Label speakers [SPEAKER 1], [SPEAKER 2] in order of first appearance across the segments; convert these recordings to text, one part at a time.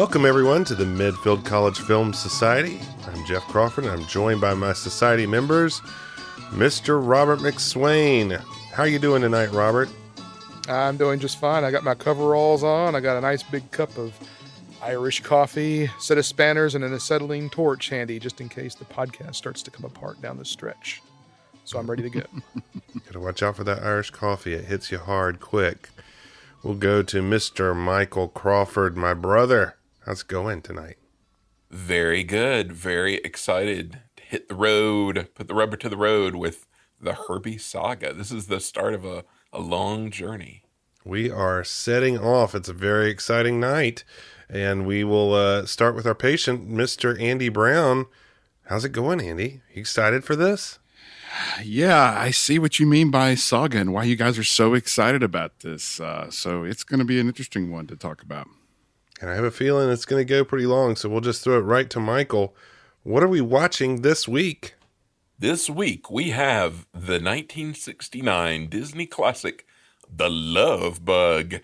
[SPEAKER 1] Welcome, everyone, to the Midfield College Film Society. I'm Jeff Crawford, and I'm joined by my society members, Mr. Robert McSwain. How are you doing tonight, Robert?
[SPEAKER 2] I'm doing just fine. I got my coveralls on. I got a nice big cup of Irish coffee, set of spanners, and an acetylene torch handy just in case the podcast starts to come apart down the stretch. So I'm ready to go.
[SPEAKER 1] Gotta watch out for that Irish coffee. It hits you hard quick. We'll go to Mr. Michael Crawford, my brother. How's it going tonight?
[SPEAKER 3] Very good. Very excited to hit the road, put the rubber to the road with the Herbie saga. This is the start of a long journey. We
[SPEAKER 1] are setting off. It's a very exciting night. And we will start with our patient, Mr. Andy Brown. How's it going, Andy? You excited for this?
[SPEAKER 4] Yeah, I see what you mean by saga and why you guys are so excited about this. So it's going to be an interesting one to talk about.
[SPEAKER 1] And I have a feeling it's going to go pretty long, so we'll just throw it right to Michael. What are we watching this week?
[SPEAKER 3] This week, we have the 1969 Disney classic, The Love Bug,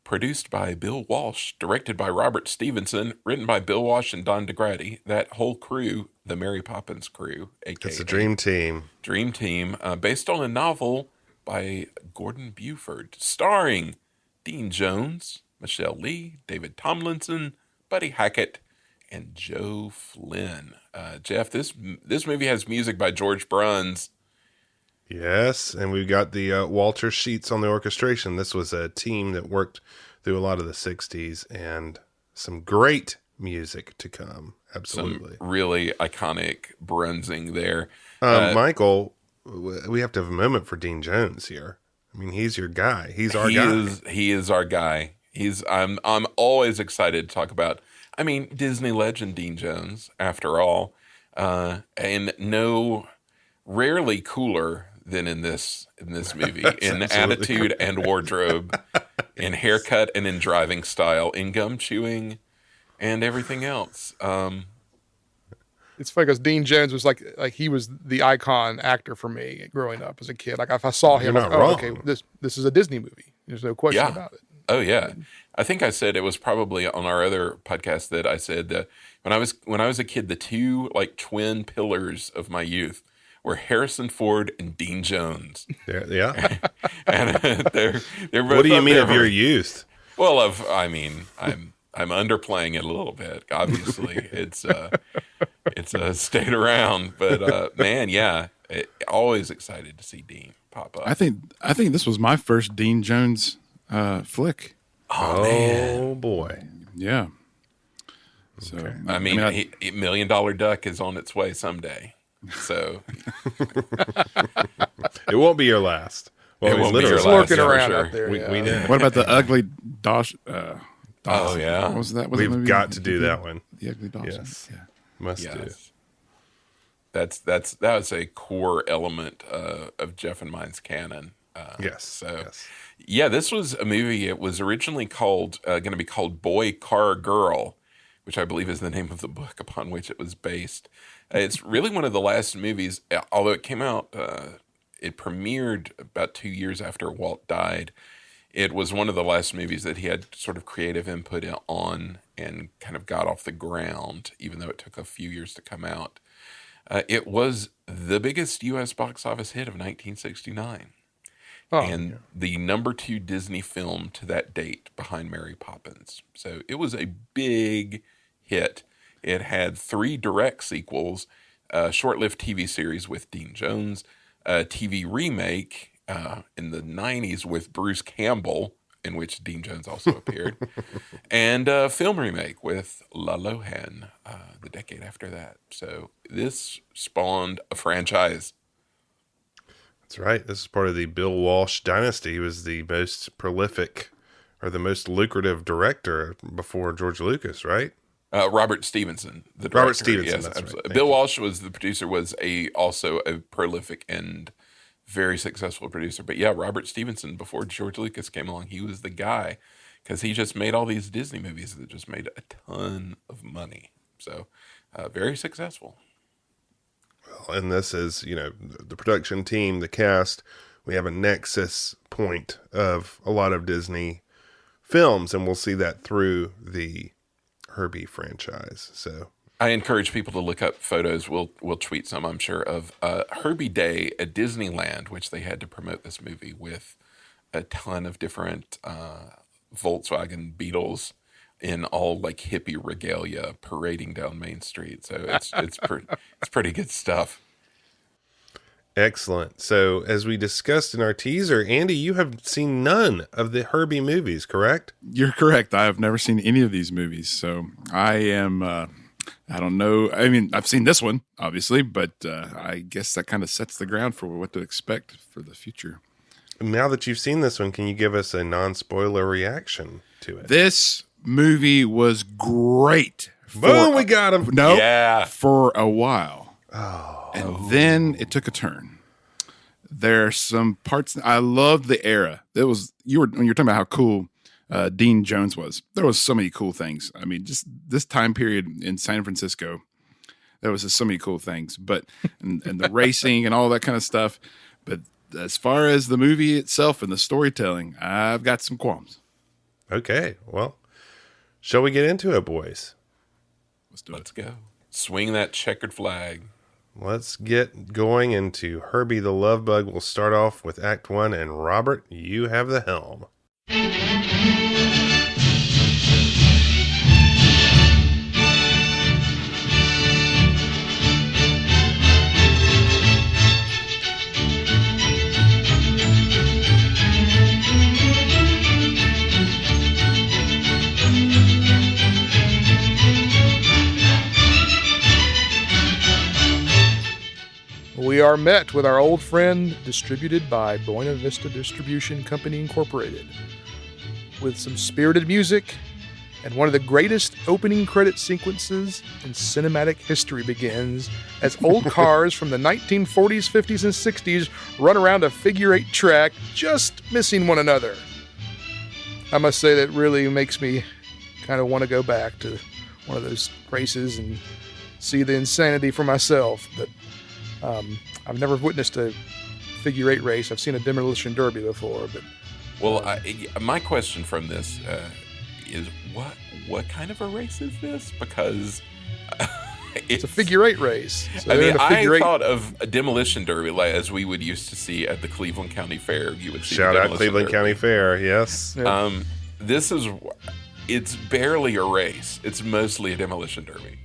[SPEAKER 3] produced by Bill Walsh, directed by Robert Stevenson, written by Bill Walsh and Don DeGrady. That whole crew, the Mary Poppins crew, a.k.a.
[SPEAKER 1] It's a dream team.
[SPEAKER 3] Dream team, based on a novel by Gordon Buford, starring Dean Jones, Michele Lee, David Tomlinson, Buddy Hackett, and Joe Flynn. Jeff, this movie has music by George Bruns.
[SPEAKER 1] Yes, and we've got the Walter Sheets on the orchestration. This was a team that worked through a lot of the 60s, and some great music to come. Absolutely.
[SPEAKER 3] Some really iconic Brunsing there.
[SPEAKER 1] Michael, we have to have a moment for Dean Jones here. I mean, he's your guy. He's our guy.
[SPEAKER 3] He is our guy. I'm always excited to talk about, Disney legend Dean Jones, after all. And rarely cooler than in this movie, in attitude and wardrobe, in haircut and in driving style, in gum chewing and everything else.
[SPEAKER 2] It's funny because Dean Jones was like he was the icon actor for me growing up as a kid. Like if I saw him,
[SPEAKER 1] you're not wrong.
[SPEAKER 2] Okay, this is a Disney movie. There's no question about it.
[SPEAKER 3] Oh yeah, I think I said it was probably on our other podcast that I said that when I was a kid, the two twin pillars of my youth were Harrison Ford and Dean Jones.
[SPEAKER 1] Yeah.
[SPEAKER 3] And they're both.
[SPEAKER 1] What do you mean of your youth?
[SPEAKER 3] Well, I'm underplaying it a little bit. Obviously, it's stayed around, but man, yeah, always excited to see Dean pop up.
[SPEAKER 4] I think this was my first Dean Jones flick.
[SPEAKER 3] Oh man.
[SPEAKER 1] Boy,
[SPEAKER 4] yeah. So
[SPEAKER 1] okay.
[SPEAKER 3] $1 Million Duck is on its way someday. So
[SPEAKER 1] it won't be your last.
[SPEAKER 3] Well, it won't be your last.
[SPEAKER 2] Lurking around out there.
[SPEAKER 1] We know.
[SPEAKER 4] What about the ugly Dosh?
[SPEAKER 3] Oh yeah,
[SPEAKER 4] what was that?
[SPEAKER 1] We've got to do that one.
[SPEAKER 4] The ugly Dawson.
[SPEAKER 1] Yes,
[SPEAKER 4] yeah.
[SPEAKER 1] Must do.
[SPEAKER 3] That was a core element of Jeff and mine's canon. Yeah, this was a movie. It was originally going to be called Boy, Car, Girl, which I believe is the name of the book upon which it was based. It's really one of the last movies, although it came out, it premiered about 2 years after Walt died. It was one of the last movies that he had sort of creative input on and kind of got off the ground, even though it took a few years to come out. It was the biggest U.S. box office hit of 1969. The number 2 Disney film to that date behind Mary Poppins. So it was a big hit. It had 3 direct sequels, a short-lived TV series with Dean Jones, a TV remake in the 90s with Bruce Campbell, in which Dean Jones also appeared, and a film remake with Lohan the decade after that. So this spawned a franchise.
[SPEAKER 1] That's right. This is part of the Bill Walsh dynasty. He was the most prolific or the most lucrative director before George Lucas, right?
[SPEAKER 3] Robert Stevenson, the director.
[SPEAKER 1] Robert Stevenson,
[SPEAKER 3] yes,
[SPEAKER 1] that's
[SPEAKER 3] absolutely.
[SPEAKER 1] right.
[SPEAKER 3] Bill Walsh was the producer, was also a prolific and very successful producer. But yeah, Robert Stevenson, before George Lucas came along, he was the guy because he just made all these Disney movies that just made a ton of money. So very successful.
[SPEAKER 1] Well, and this is, the production team, the cast, we have a nexus point of a lot of Disney films, and we'll see that through the Herbie franchise. So
[SPEAKER 3] I encourage people to look up photos. We'll tweet some, I'm sure, of Herbie Day at Disneyland, which they had to promote this movie with a ton of different Volkswagen Beetles in all like hippie regalia parading down Main Street. So it's pretty good stuff.
[SPEAKER 1] Excellent. So as we discussed in our teaser, Andy, you have seen none of the Herbie movies, correct?
[SPEAKER 4] You're correct. I have never seen any of these movies. So I am, I don't know. I mean, I've seen this one, obviously, but I guess that kind of sets the ground for what to expect for the future.
[SPEAKER 1] Now that you've seen this one, can you give us a non-spoiler reaction to it?
[SPEAKER 4] This movie was great.
[SPEAKER 1] Boom, we got him.
[SPEAKER 4] No,
[SPEAKER 3] yeah.
[SPEAKER 4] For a while.
[SPEAKER 1] Oh.
[SPEAKER 4] And then it took a turn. There are some parts. I love the era. When you were talking about how cool Dean Jones was. There was so many cool things. I mean, just this time period in San Francisco, there was just so many cool things. But and the racing and all that kind of stuff. But as far as the movie itself and the storytelling, I've got some qualms.
[SPEAKER 1] Okay, well, shall we get into it, boys?
[SPEAKER 3] Let's go. Swing that checkered flag.
[SPEAKER 1] Let's get going into Herbie the Love Bug. We'll start off with Act 1, and Robert, you have the helm.
[SPEAKER 2] We are met with our old friend, distributed by Buena Vista Distribution Company Incorporated, with some spirited music, and one of the greatest opening credit sequences in cinematic history begins as old cars from the 1940s, 50s, and 60s run around a figure-8 track, just missing one another. I must say that really makes me kind of want to go back to one of those races and see the insanity for myself, but I've never witnessed a figure-8 race. I've seen a demolition derby before, but
[SPEAKER 3] well, my question from this is what kind of a race is this? Because
[SPEAKER 2] it's a figure-8 race. So
[SPEAKER 3] I mean, I thought of a demolition derby like as we would used to see at the Cleveland County Fair. You would see
[SPEAKER 1] shout out Cleveland derby. County Fair, yes.
[SPEAKER 2] Yeah.
[SPEAKER 3] It's barely a race. It's mostly a demolition derby.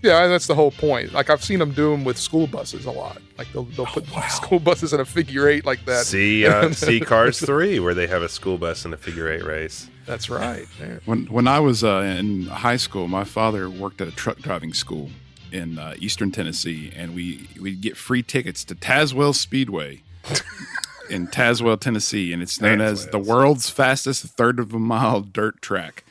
[SPEAKER 2] Yeah, that's the whole point. Like, I've seen them do them with school buses a lot. Like, they'll put school buses in a figure-8 like that.
[SPEAKER 1] See Cars 3, where they have a school bus in a figure-8 race.
[SPEAKER 2] That's right. Yeah.
[SPEAKER 4] When I was in high school, my father worked at a truck driving school in eastern Tennessee, and we'd get free tickets to Tazewell Speedway in Tazewell, Tennessee, and it's known as the world's fastest third of a mile dirt track.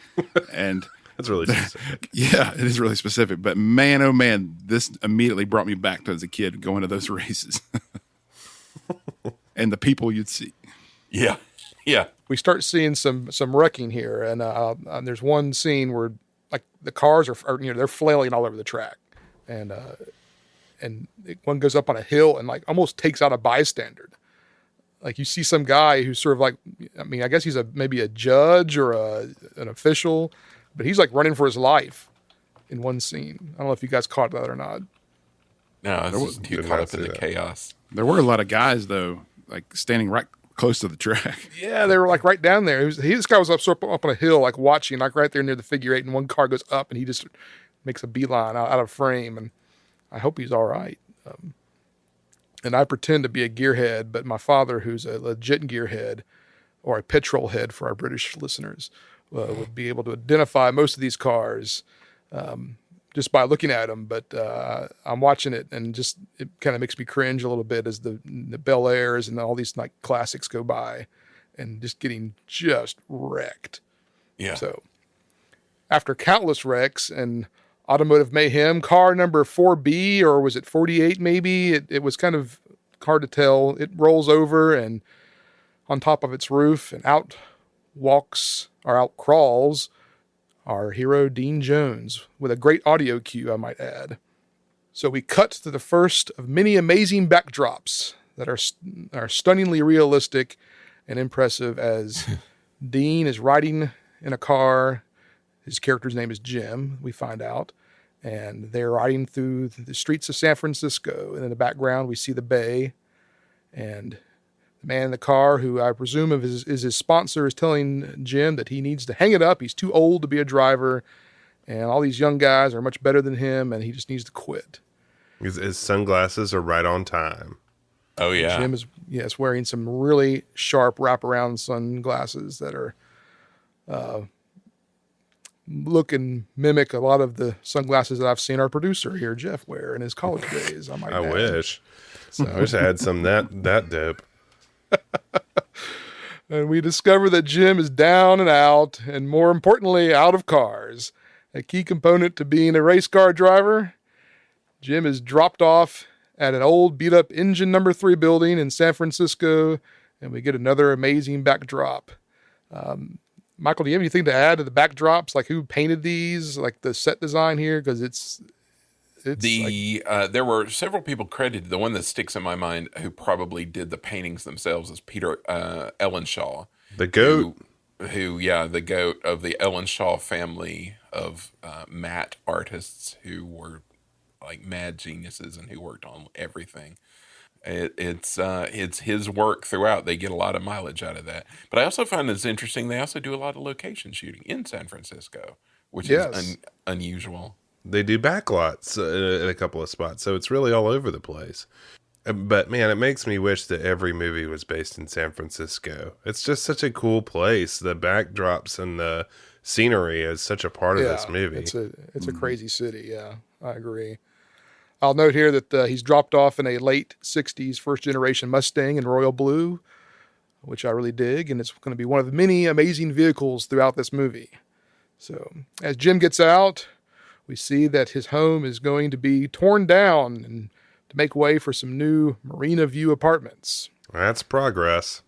[SPEAKER 4] And
[SPEAKER 1] that's really specific.
[SPEAKER 4] Yeah, it is really specific. But man, oh man, this immediately brought me back to as a kid going to those races. And the people you'd see.
[SPEAKER 3] Yeah, yeah.
[SPEAKER 2] We start seeing some wrecking here, and there's one scene where like the cars are they're flailing all over the track, and one goes up on a hill and like almost takes out a bystander. Like you see some guy who's sort of like, I mean, I guess he's maybe a judge or an official. But he's like running for his life in one scene. I don't know if you guys caught that or not.
[SPEAKER 3] No, I was too caught up in the chaos.
[SPEAKER 4] There were a lot of guys, though, like standing right close to the track.
[SPEAKER 2] Yeah, they were like right down there. This guy was up on a hill, like watching, like right there near the figure-8, and one car goes up, and he just makes a beeline out of frame. And I hope he's all right. And I pretend to be a gearhead, but my father, who's a legit gearhead, or a petrol head for our British listeners, would be able to identify most of these cars just by looking at them. But I'm watching it, and just it kind of makes me cringe a little bit as the Bel Airs and all these like classics go by, and just getting just wrecked.
[SPEAKER 3] Yeah.
[SPEAKER 2] So after countless wrecks and automotive mayhem, car number 4B, or was it 48 maybe? It was kind of hard to tell. It rolls over and on top of its roof, and out crawls our hero Dean Jones, with a great audio cue, I might add. So we cut to the first of many amazing backdrops that are stunningly realistic and impressive as Dean is riding in a car. His character's name is Jim, we find out. And they're riding through the streets of San Francisco. And in the background, we see the bay. And the man in the car, who I presume is his sponsor, is telling Jim that he needs to hang it up. He's too old to be a driver. And all these young guys are much better than him, and he just needs to quit.
[SPEAKER 1] His sunglasses are right on time.
[SPEAKER 3] Oh, yeah.
[SPEAKER 2] Jim is, wearing some really sharp wraparound sunglasses that are look and mimic a lot of the sunglasses that I've seen our producer here, Jeff, wear in his college days.
[SPEAKER 1] I wish. So I wish I had some that dope.
[SPEAKER 2] And we discover that Jim is down and out, and more importantly, out of cars. A key component to being a race car driver. Jim is dropped off at an old beat-up engine number 3 building in San Francisco, and we get another amazing backdrop. Michael, do you have anything to add to the backdrops? Like who painted these? Like the set design here? Because it's
[SPEAKER 3] there were several people credited. The one that sticks in my mind who probably did the paintings themselves is Peter Ellenshaw.
[SPEAKER 1] The goat.
[SPEAKER 3] The goat of the Ellenshaw family of matte artists who were like mad geniuses and who worked on everything. It's his work throughout. They get a lot of mileage out of that. But I also find it's interesting. They also do a lot of location shooting in San Francisco, which is unusual.
[SPEAKER 1] They do backlots in a couple of spots, so it's really all over the place. But man, it makes me wish that every movie was based in San Francisco. It's just such a cool place. The backdrops and the scenery is such a part of this movie.
[SPEAKER 2] It's a crazy city. Yeah, I agree. I'll note here that he's dropped off in a late 60s first-generation Mustang in royal blue, which I really dig, and it's going to be one of the many amazing vehicles throughout this movie. So as Jim gets out, we see that his home is going to be torn down and to make way for some new Marina View apartments.
[SPEAKER 1] That's progress.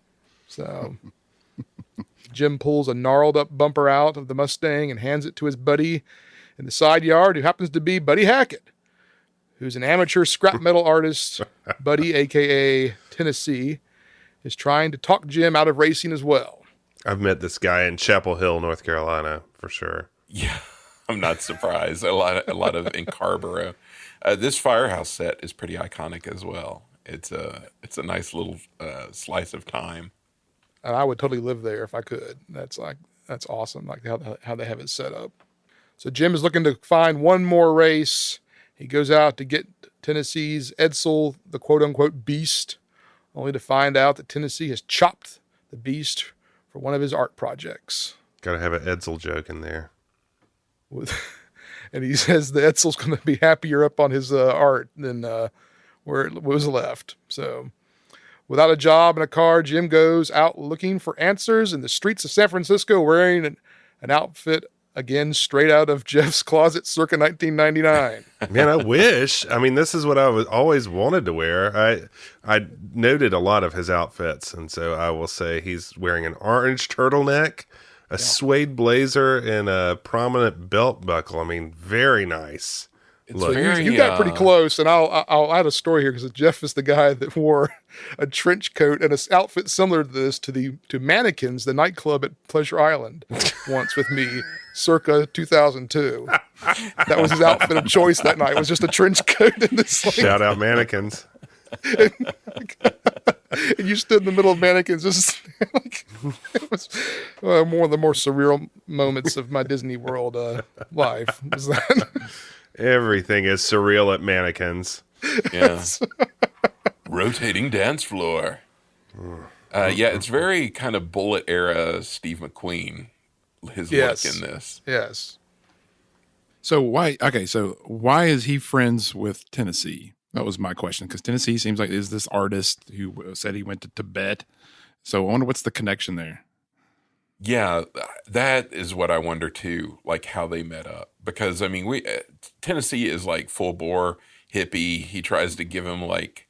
[SPEAKER 2] So Jim pulls a gnarled up bumper out of the Mustang and hands it to his buddy in the side yard, who happens to be Buddy Hackett, who's an amateur scrap metal artist. Buddy, a.k.a. Tennessee, is trying to talk Jim out of racing as well.
[SPEAKER 1] I've met this guy in Chapel Hill, North Carolina, for sure.
[SPEAKER 3] Yeah, I'm not surprised. A lot of in Carborough. This firehouse set is pretty iconic as well. It's a nice little slice of time.
[SPEAKER 2] And I would totally live there if I could. That's awesome. Like how they have it set up. So Jim is looking to find one more race. He goes out to get Tennessee's Edsel, the quote-unquote beast, only to find out that Tennessee has chopped the beast for one of his art projects.
[SPEAKER 1] Got to have an Edsel joke in there.
[SPEAKER 2] And he says the Edsel's going to be happier up on his art than where it was left. So without a job and a car, Jim goes out looking for answers in the streets of San Francisco wearing an outfit, again, straight out of Jeff's closet circa 1999.
[SPEAKER 1] Man, I wish. I mean, this is what I always wanted to wear. I noted a lot of his outfits, and so I will say he's wearing an orange turtleneck, a suede blazer, and a prominent belt buckle. I mean, very nice.
[SPEAKER 2] Look. You got pretty close, and I'll add a story here because Jeff is the guy that wore a trench coat and an outfit similar to this to Mannequins, the nightclub at Pleasure Island, once with me, circa 2002. That was his outfit of choice that night. It was just a trench coat and this.
[SPEAKER 1] Shout out Mannequins.
[SPEAKER 2] And you stood in the middle of Mannequins. Just it was one of the more surreal moments of my Disney World life. Was that?
[SPEAKER 1] Everything is surreal at Mannequins.
[SPEAKER 3] Yeah. Rotating dance floor. Yeah, it's very kind of Bullet era Steve McQueen, his look in this.
[SPEAKER 2] Yes.
[SPEAKER 4] So why is he friends with Tennessee? That was my question, because Tennessee seems like is this artist who said he went to Tibet. So I wonder what's the connection there.
[SPEAKER 3] Yeah, that is what I wonder too, like how they met up. Because I mean, Tennessee is like full bore hippie. He tries to give him like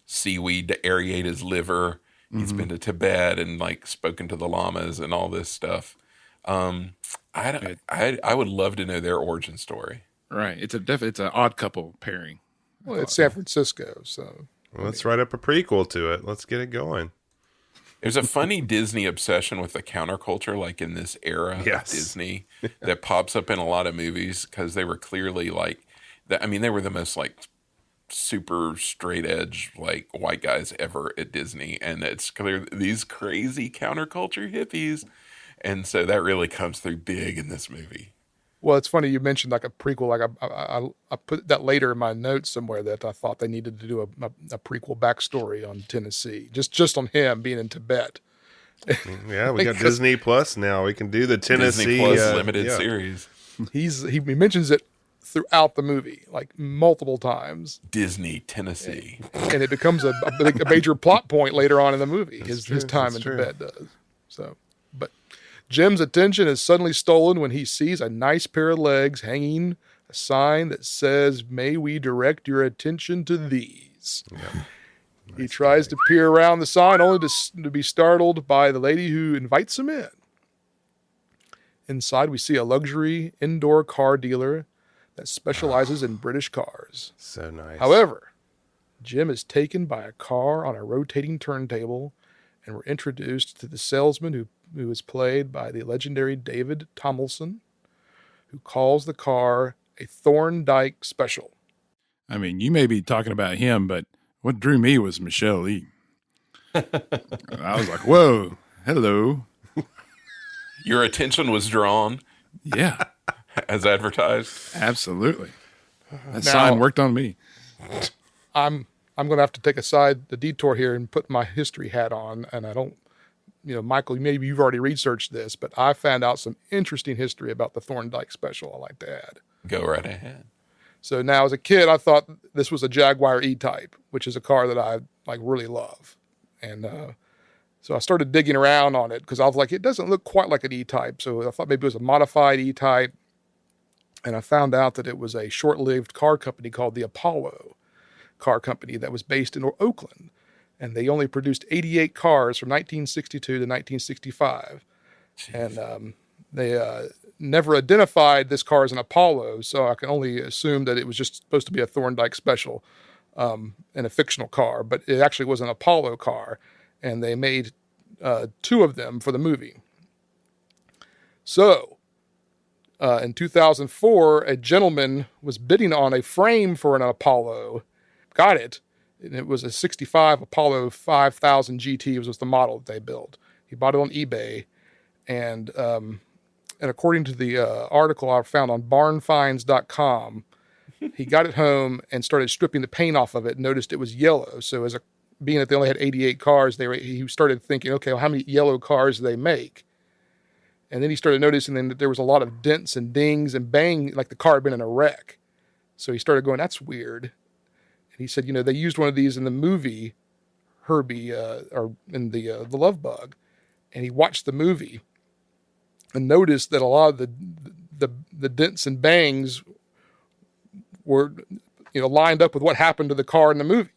[SPEAKER 3] seaweed to aerate his liver. He's been to Tibet and like spoken to the llamas and all this stuff. I would love to know their origin story.
[SPEAKER 4] Right, it's an odd couple pairing.
[SPEAKER 2] Well, it's San Francisco, so
[SPEAKER 1] let's write up a prequel to it. Let's get it going.
[SPEAKER 3] There's a funny Disney obsession with the counterculture, like in this era of Disney, that pops up in a lot of movies because they were clearly like, they were the most like super straight edge like white guys ever at Disney, and it's clear these crazy counterculture hippies, and so that really comes through big in this movie.
[SPEAKER 2] Well, it's funny you mentioned like a prequel. Like I put that later in my notes somewhere that I thought they needed to do a prequel backstory on Tennessee, just on him being in Tibet.
[SPEAKER 1] Yeah, we got Disney Plus now. We can do the Tennessee
[SPEAKER 3] Disney Plus limited series.
[SPEAKER 2] He mentions it throughout the movie, like multiple times.
[SPEAKER 3] Disney Tennessee,
[SPEAKER 2] and it becomes a major plot point later on in the movie. His time in Tibet does. So, but Jim's attention is suddenly stolen when he sees a nice pair of legs hanging a sign that says, "May we direct your attention to these." Yeah. Nice. He tries to peer around the sign only to be startled by the lady who invites him in. Inside, we see a luxury indoor car dealer that specializes in British cars.
[SPEAKER 1] So nice.
[SPEAKER 2] However, Jim is taken by a car on a rotating turntable, and we're introduced to the salesman who is played by the legendary David Tomlinson, who calls the car a Thorndike Special.
[SPEAKER 4] I mean, you may be talking about him, but what drew me was Michele Lee. I was like, whoa, hello.
[SPEAKER 3] Your attention was drawn.
[SPEAKER 4] Yeah.
[SPEAKER 3] As advertised.
[SPEAKER 4] Absolutely. That sign worked on me.
[SPEAKER 2] I'm going to have to take the detour here and put my history hat on, and I don't, Michael, maybe you've already researched this, but I found out some interesting history about the Thorndike Special I like to add.
[SPEAKER 3] Go right ahead.
[SPEAKER 2] So now as a kid, I thought this was a Jaguar E-Type, which is a car that I like really love. And so I started digging around on it because I was like, it doesn't look quite like an E-Type. So I thought maybe it was a modified E-Type. And I found out that it was a short-lived car company called the Apollo Car Company that was based in Oakland. And they only produced 88 cars from 1962 to 1965. Jeez. And they never identified this car as an Apollo, so I can only assume that it was just supposed to be a Thorndike Special and a fictional car. But it actually was an Apollo car, and they made 2 of them for the movie. So, in 2004, a gentleman was bidding on a frame for an Apollo, got it, and it was a 65 Apollo 5000 GT was the model that they built. He bought it on eBay, and according to the article I found on barnfinds.com, he got it home and started stripping the paint off of it and noticed it was yellow. So being that they only had 88 cars, he started thinking, okay, well, how many yellow cars do they make? And then he started noticing then that there was a lot of dents and dings and bang, like the car had been in a wreck. So he started going, that's weird. And he said, they used one of these in the movie Herbie, or in the Love Bug. And he watched the movie and noticed that a lot of the dents and bangs were, lined up with what happened to the car in the movie.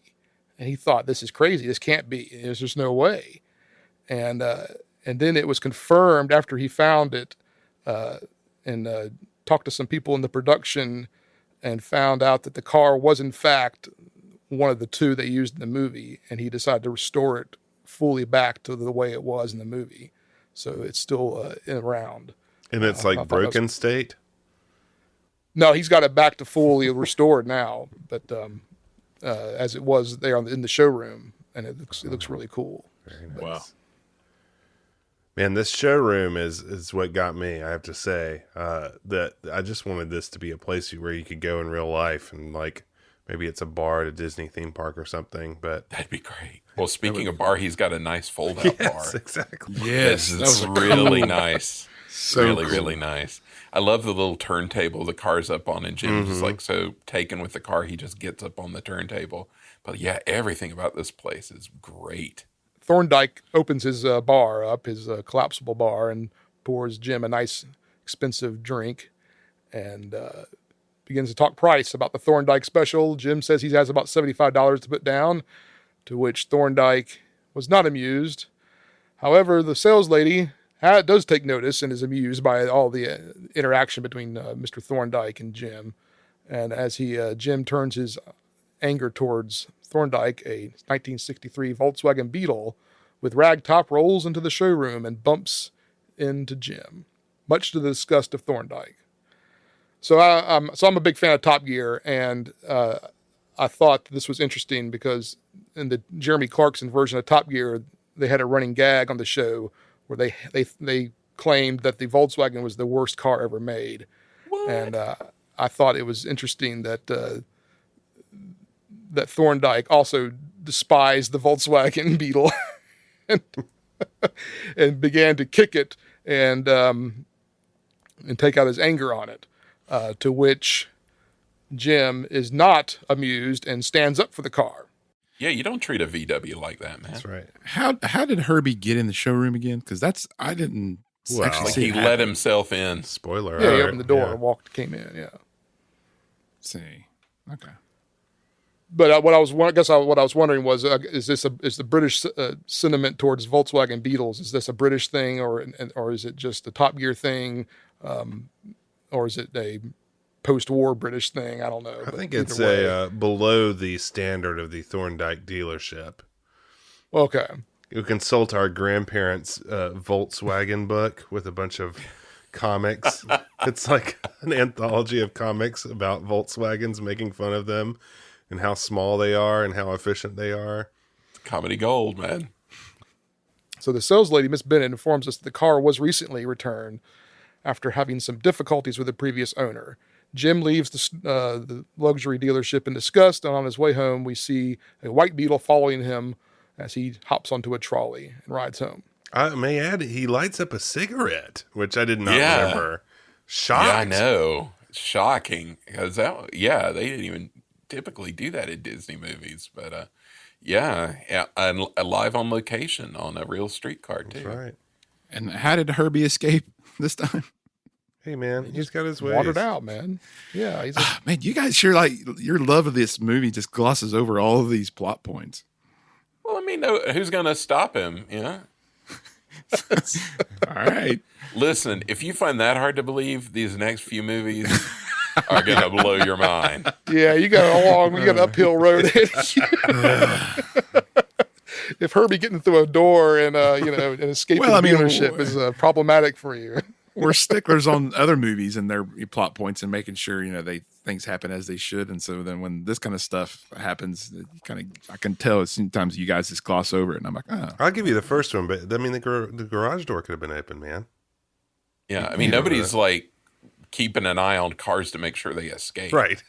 [SPEAKER 2] And he thought, this is crazy. This can't be. There's just no way. And then it was confirmed after he found it and talked to some people in the production and found out that the car was, in fact, one of the 2 they used in the movie. And he decided to restore it fully back to the way it was in the movie. So it's still around.
[SPEAKER 1] And it's like broken state?
[SPEAKER 2] No, he's got it back to fully restored now. But as it was there in the showroom, and it looks really cool.
[SPEAKER 1] Very nice.
[SPEAKER 3] Wow.
[SPEAKER 1] Man, this showroom is what got me, I have to say. That I just wanted this to be a place where you could go in real life, and like maybe it's a bar at a Disney theme park or something. But
[SPEAKER 3] that'd be great. Well, speaking of bar, he's got a nice fold-out bar.
[SPEAKER 1] Yes, exactly.
[SPEAKER 3] Yes, it's really nice. So really nice. I love the little turntable the car's up on, and Jim's just like so taken with the car, he just gets up on the turntable. But yeah, everything about this place is great.
[SPEAKER 2] Thorndike opens his bar up, his collapsible bar, and pours Jim a nice, expensive drink, and begins to talk price about the Thorndike Special. Jim says he has about $75 to put down, to which Thorndike was not amused. However, the sales lady does take notice and is amused by all the interaction between Mr. Thorndike and Jim. And as Jim turns his anger towards Thorndike, a 1963 Volkswagen Beetle with ragtop rolls into the showroom and bumps into Jim, much to the disgust of Thorndike. So I'm a big fan of Top Gear, and I thought this was interesting because in the Jeremy Clarkson version of Top Gear, they had a running gag on the show where they claimed that the Volkswagen was the worst car ever made. What? And I thought it was interesting that that Thorndike also despised the Volkswagen Beetle and began to kick it and take out his anger on it. To which Jim is not amused and stands up for the car.
[SPEAKER 3] Yeah, you don't treat a VW like that, man.
[SPEAKER 1] That's right.
[SPEAKER 4] How did Herbie get in the showroom again? Because I didn't actually see.
[SPEAKER 3] He let himself in.
[SPEAKER 1] Spoiler.
[SPEAKER 2] Yeah, he opened the door and came in. Yeah.
[SPEAKER 4] See, okay.
[SPEAKER 2] But what I was wondering was, is the British sentiment towards Volkswagen Beetles? Is this a British thing, or is it just a Top Gear thing, or is it a post-war British thing? I don't know.
[SPEAKER 1] I think it's below the standard of the Thorndike dealership.
[SPEAKER 2] Okay.
[SPEAKER 1] You consult our grandparents' Volkswagen book with a bunch of comics. It's like an anthology of comics about Volkswagens, making fun of them and how small they are and how efficient they are.
[SPEAKER 3] Comedy gold, man.
[SPEAKER 2] So the sales lady, Miss Bennett, informs us that the car was recently returned after having some difficulties with the previous owner. Jim leaves the luxury dealership in disgust, and on his way home, we see a white Beetle following him as he hops onto a trolley and rides home.
[SPEAKER 1] I may add, he lights up a cigarette, which I did not remember. Shocked.
[SPEAKER 3] Yeah, I know. Shocking. Because they didn't even typically do that in Disney movies. But and live on location on a real streetcar, too.
[SPEAKER 1] That's right.
[SPEAKER 4] And how did Herbie escape this time?
[SPEAKER 1] Hey, man, he's got his ways.
[SPEAKER 2] Watered out, man. Yeah.
[SPEAKER 4] Man, you guys sure your love of this movie just glosses over all of these plot points.
[SPEAKER 3] Well, I mean, who's going to stop him? Yeah.
[SPEAKER 4] All right.
[SPEAKER 3] Listen, if you find that hard to believe, these next few movies are going to blow your mind.
[SPEAKER 2] Yeah, you got an uphill road ahead of you. If Herbie getting through a door and and escaping dealership is problematic for you.
[SPEAKER 4] We're sticklers on other movies and their plot points and making sure things happen as they should. And so then when this kind of stuff happens, I can tell sometimes you guys just gloss over it, and I'm like, oh.
[SPEAKER 1] I'll give you the first one, but I mean the garage door could have been open, man.
[SPEAKER 3] Yeah, I mean nobody's like keeping an eye on cars to make sure they escape.
[SPEAKER 1] Right.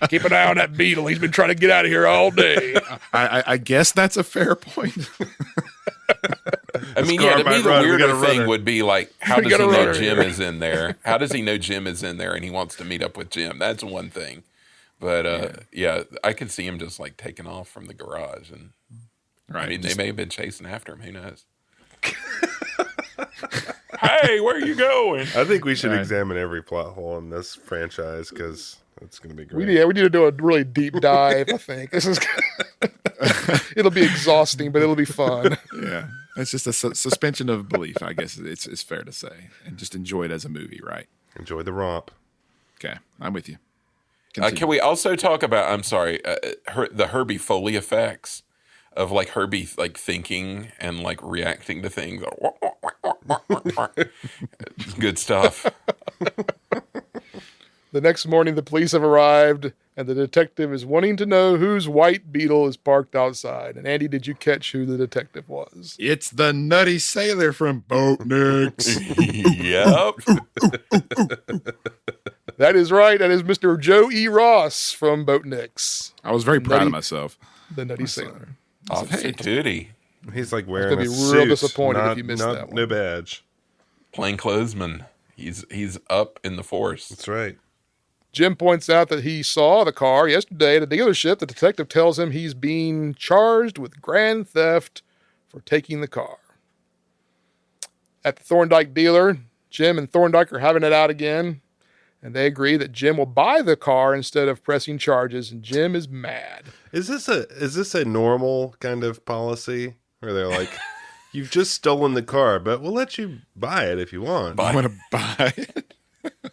[SPEAKER 2] Keep an eye on that Beetle. He's been trying to get out of here all day.
[SPEAKER 4] I guess that's a fair point.
[SPEAKER 3] I mean, to me, the weirder thing would be like, how does he know Jim is in there? How does he know Jim is in there and he wants to meet up with Jim? That's one thing. But, I could see him just like taking off from the garage. And right, I mean, they may have been chasing after him. Who knows? Hey, where are you going?
[SPEAKER 1] I think we should examine every plot hole in this franchise because it's going to be great.
[SPEAKER 2] We need to do a really deep dive, I think. This is it'll be exhausting, but it'll be fun.
[SPEAKER 4] Yeah. It's just a suspension of belief, I guess it's fair to say. And just enjoy it as a movie, right?
[SPEAKER 1] Enjoy the romp.
[SPEAKER 4] Okay, I'm with you.
[SPEAKER 3] Can we also talk about, I'm sorry, the Herbie Foley effects of like Herbie like thinking and like reacting to things? Good stuff.
[SPEAKER 2] The next morning, the police have arrived, and the detective is wanting to know whose white Beetle is parked outside. And Andy, did you catch who the detective was?
[SPEAKER 4] It's the Nutty Sailor from Boatnicks.
[SPEAKER 3] Yep.
[SPEAKER 2] That is right. That is Mr. Joe E. Ross from Boatnicks.
[SPEAKER 4] I was very proud of myself.
[SPEAKER 2] The Nutty Sailor.
[SPEAKER 3] Officer Tootie.
[SPEAKER 1] He's like wearing a suit.
[SPEAKER 2] It's going to be real disappointed if you missed that one.
[SPEAKER 1] No badge.
[SPEAKER 3] Plainclothesman. He's up in the force.
[SPEAKER 1] That's right.
[SPEAKER 2] Jim points out that he saw the car yesterday at a dealership. The detective tells him he's being charged with grand theft for taking the car. At the Thorndike dealer, Jim and Thorndike are having it out again, and they agree that Jim will buy the car instead of pressing charges, and Jim is mad.
[SPEAKER 1] Is this a normal kind of policy where they're like, you've just stolen the car, but we'll let you buy it if you want?
[SPEAKER 4] I want to buy it.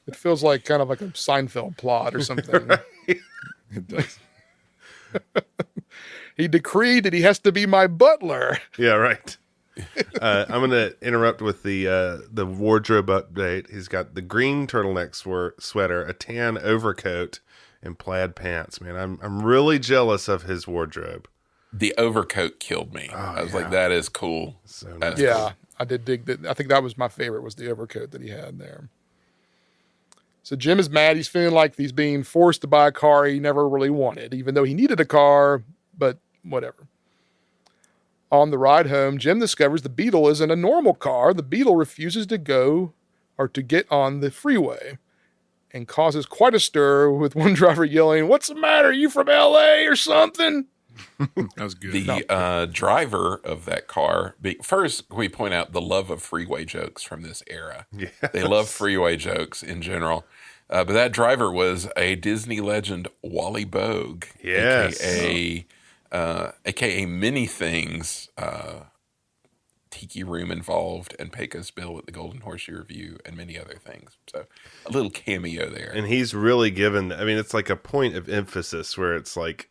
[SPEAKER 2] It feels like kind of like a Seinfeld plot or something.
[SPEAKER 4] Right. It does.
[SPEAKER 2] He decreed that he has to be my butler.
[SPEAKER 1] Yeah, right. I'm going to interrupt with the wardrobe update. He's got the green turtleneck sweater, a tan overcoat, and plaid pants. Man, I'm really jealous of his wardrobe.
[SPEAKER 3] The overcoat killed me. I was like, that is cool.
[SPEAKER 1] So nice.
[SPEAKER 2] Yeah, I did dig that. I think that was my favorite, was the overcoat that he had there. So Jim is mad. He's feeling like he's being forced to buy a car he never really wanted, even though he needed a car, but whatever. On the ride home, Jim discovers the Beetle isn't a normal car. The Beetle refuses to get on the freeway and causes quite a stir, with one driver yelling, "What's the matter? You from LA or something?"
[SPEAKER 4] That was good.
[SPEAKER 3] The driver of that car, first we point out the love of freeway jokes from this era.
[SPEAKER 1] Yes.
[SPEAKER 3] They love freeway jokes in general. But that driver was a Disney legend, Wally Bogue,
[SPEAKER 1] yes.
[SPEAKER 3] aka Many Things, Tiki Room involved, and Pecos Bill at the Golden Horseshoe Review, and many other things. So a little cameo there.
[SPEAKER 1] And he's really given, I mean, it's like a point of emphasis where it's like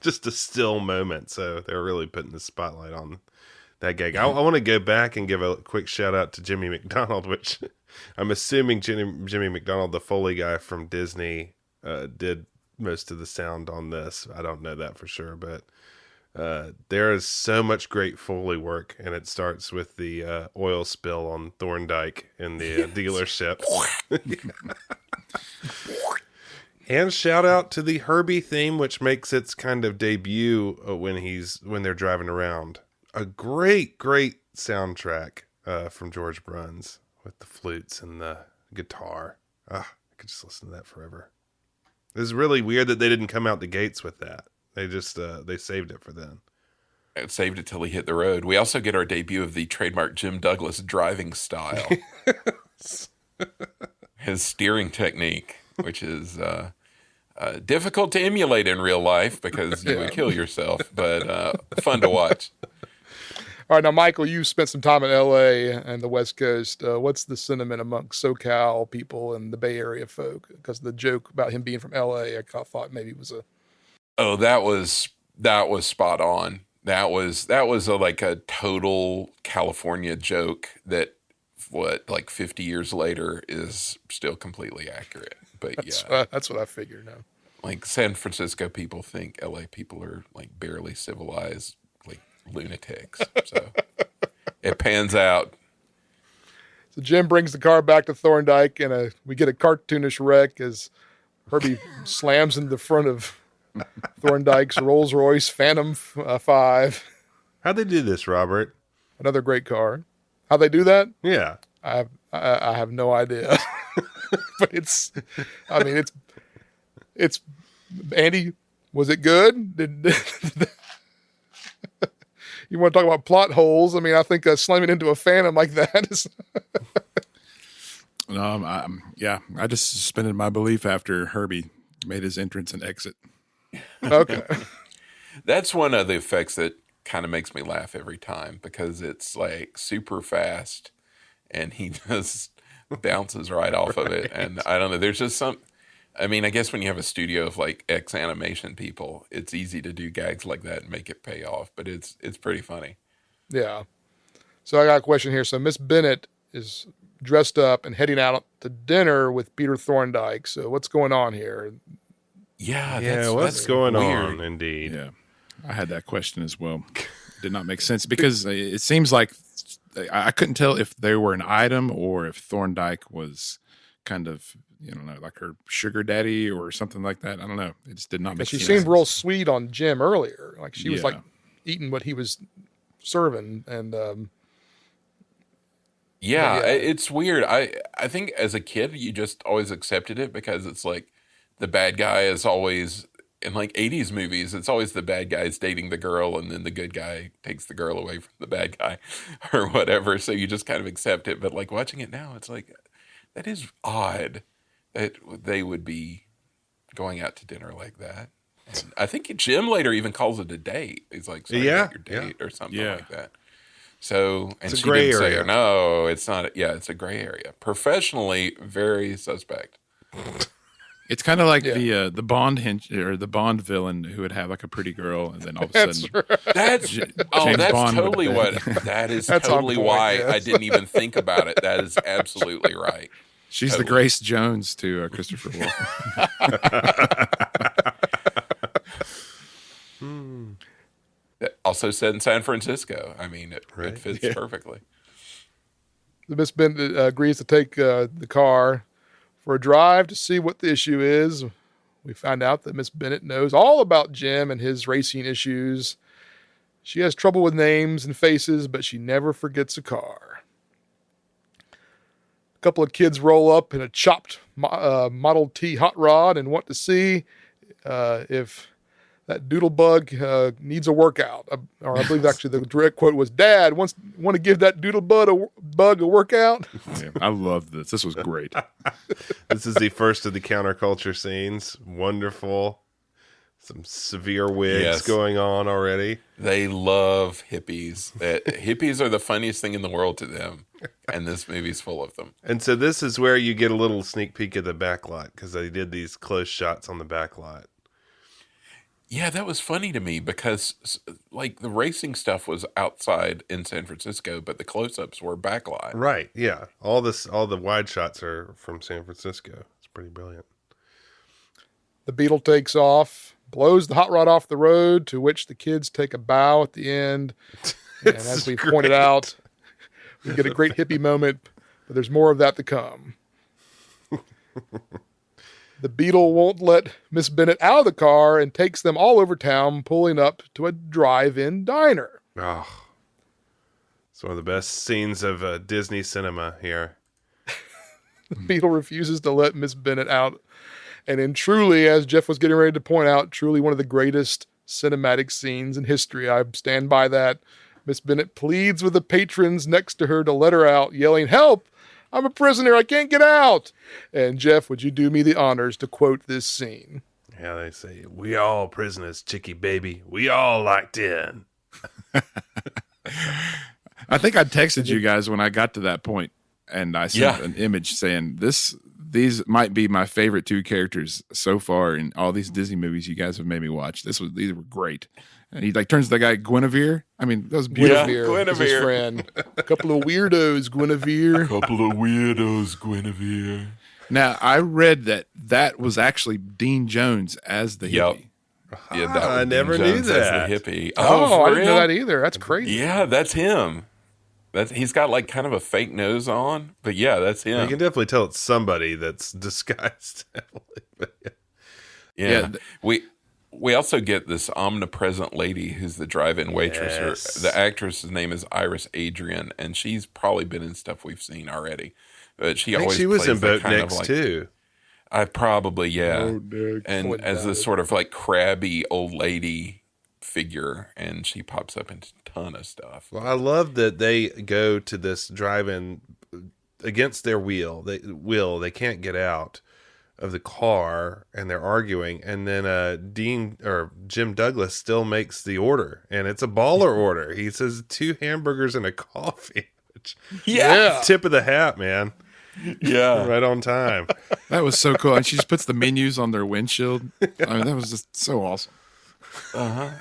[SPEAKER 1] just a still moment. So they're really putting the spotlight on that gag. I want to go back and give a quick shout out to Jimmy McDonald, which I'm assuming Jimmy McDonald, the Foley guy from Disney, did most of the sound on this. I don't know that for sure, but there is so much great Foley work, and it starts with the oil spill on Thorndike in the dealership. And shout out to the Herbie theme, which makes its kind of debut when they're driving around. A great soundtrack from George Bruns with the flutes and the guitar. I could just listen to that forever. It's really weird that they didn't come out the gates with that. They just they saved it for then.
[SPEAKER 3] It saved it till he hit the road. We also get our debut of the trademark Jim Douglas driving style. His steering technique, which is difficult to emulate in real life because you would kill yourself, but fun to watch.
[SPEAKER 2] All right, now, Michael, you spent some time in L.A. and the West Coast. What's the sentiment amongst SoCal people and the Bay Area folk? Because the joke about him being from L.A., I thought maybe was a...
[SPEAKER 3] Oh, that was spot on. That was like a total California joke that, like 50 years later, is still completely accurate. But
[SPEAKER 2] that's what I figured now.
[SPEAKER 3] Like San Francisco people think LA people are like barely civilized, like lunatics. So it pans out.
[SPEAKER 2] So Jim brings the car back to Thorndike, and we get a cartoonish wreck as Herbie slams in the front of Thorndike's Rolls Royce Phantom 5.
[SPEAKER 1] How'd they do this, Robert?
[SPEAKER 2] Another great car. How'd they do that?
[SPEAKER 1] Yeah.
[SPEAKER 2] I have no idea. But it's Andy, was it good? You want to talk about plot holes? I mean, I think slamming into a Phantom like that is...
[SPEAKER 4] No, I just suspended my belief after Herbie made his entrance and exit.
[SPEAKER 2] Okay.
[SPEAKER 3] That's one of the effects that kind of makes me laugh every time, because it's like super fast and he just bounces right off of it. And I don't know, there's just I guess when you have a studio of like X animation people, it's easy to do gags like that and make it pay off, but it's pretty funny.
[SPEAKER 2] Yeah. So I got a question here. So Miss Bennett is dressed up and heading out to dinner with Peter Thorndike. So what's going on here?
[SPEAKER 3] Yeah,
[SPEAKER 1] what's going
[SPEAKER 3] weird.
[SPEAKER 1] on, indeed.
[SPEAKER 4] Yeah, I had that question as well. It did not make sense because it seems like I couldn't tell if they were an item or if Thorndike was kind of, like her sugar daddy or something like that. I don't know. It just did not make sense.
[SPEAKER 2] She seemed real sweet on Jim earlier. Like she was like eating what he was serving. And
[SPEAKER 3] it's weird. I think as a kid, you just always accepted it because it's like, the bad guy is always, in like 80s movies, it's always the bad guy's dating the girl and then the good guy takes the girl away from the bad guy or whatever. So you just kind of accept it. But like watching it now, it's like, that is odd that they would be going out to dinner like that. And I think Jim later even calls it a date. He's like, sorry about your date or something like that. So, and
[SPEAKER 1] it's
[SPEAKER 3] she didn't say, no, it's not. Yeah, it's a gray area. Professionally, very suspect.
[SPEAKER 4] It's kind of like the Bond or the Bond villain who would have like a pretty girl, and then all of a sudden,
[SPEAKER 3] that's
[SPEAKER 4] Bond
[SPEAKER 3] totally what. That is totally why I didn't even think about it. That is absolutely right.
[SPEAKER 4] She's the Grace Jones to Christopher Walken.
[SPEAKER 3] Also set in San Francisco. I mean, it fits perfectly.
[SPEAKER 2] Miss Bennett agrees to take the car for a drive to see what the issue is. We find out that Miss Bennett knows all about Jim and his racing issues. She has trouble with names and faces, but she never forgets a car. A couple of kids roll up in a chopped Model T hot rod and want to see if that doodlebug needs a workout. Or I believe actually the direct quote was, "Dad, want to give that doodlebug a workout?"
[SPEAKER 4] Yeah, I love this. This was great.
[SPEAKER 1] This is the first of the counterculture scenes. Wonderful. Some severe wigs going on already.
[SPEAKER 3] They love hippies. Hippies are the funniest thing in the world to them. And this movie's full of them.
[SPEAKER 1] And so this is where you get a little sneak peek of the back lot, because they did these close shots on the back lot.
[SPEAKER 3] Yeah, that was funny to me because, like, the racing stuff was outside in San Francisco, but the close-ups were backlot.
[SPEAKER 1] Right, yeah. All the wide shots are from San Francisco. It's pretty brilliant.
[SPEAKER 2] The Beetle takes off, blows the hot rod off the road, to which the kids take a bow at the end. And as we pointed out, we get a great hippie moment, but there's more of that to come. The Beetle won't let Miss Bennett out of the car and takes them all over town, pulling up to a drive-in diner.
[SPEAKER 1] Oh, it's one of the best scenes of Disney cinema here.
[SPEAKER 2] The Beetle refuses to let Miss Bennett out. And in truly, as Jeff was getting ready to point out, truly one of the greatest cinematic scenes in history. I stand by that. Miss Bennett pleads with the patrons next to her to let her out, yelling, "Help! I'm a prisoner. I can't get out." And Jeff, would you do me the honors to quote this scene?
[SPEAKER 1] Yeah, they say, "We all prisoners, chickie baby. We all locked in."
[SPEAKER 4] I think I texted you guys when I got to that point, and I sent an image saying these might be my favorite two characters so far in all these Disney movies you guys have made me watch. These were great. And he turns to the guy Guinevere. I mean, that was beautiful.
[SPEAKER 2] Guinevere. His friend. A couple of weirdos, Guinevere.
[SPEAKER 3] Guinevere.
[SPEAKER 4] Now, I read that was actually Dean Jones as the hippie.
[SPEAKER 3] Yeah, that
[SPEAKER 1] I never knew that.
[SPEAKER 3] As the hippie.
[SPEAKER 2] Oh, I didn't know that either. That's crazy.
[SPEAKER 3] Yeah, that's him. He's got like kind of a fake nose on, but yeah, that's him.
[SPEAKER 1] You can definitely tell it's somebody that's disguised.
[SPEAKER 3] Yeah. We also get this omnipresent lady who's the drive-in waitress. The actress's name is Iris Adrian, and she's probably been in stuff we've seen already. But she
[SPEAKER 1] was in Boat Next too.
[SPEAKER 3] I probably and as this sort of like crabby old lady figure, and she pops up in a ton of stuff.
[SPEAKER 1] Well, I love that they go to this drive-in against their will. They can't get out of the car, and they're arguing, and then Jim Douglas still makes the order, and it's a baller order. He says 2 hamburgers and a coffee. Tip of the hat, man.
[SPEAKER 3] Yeah,
[SPEAKER 1] right on time.
[SPEAKER 4] That was so cool. And she just puts the menus on their windshield. I mean, that was just so awesome.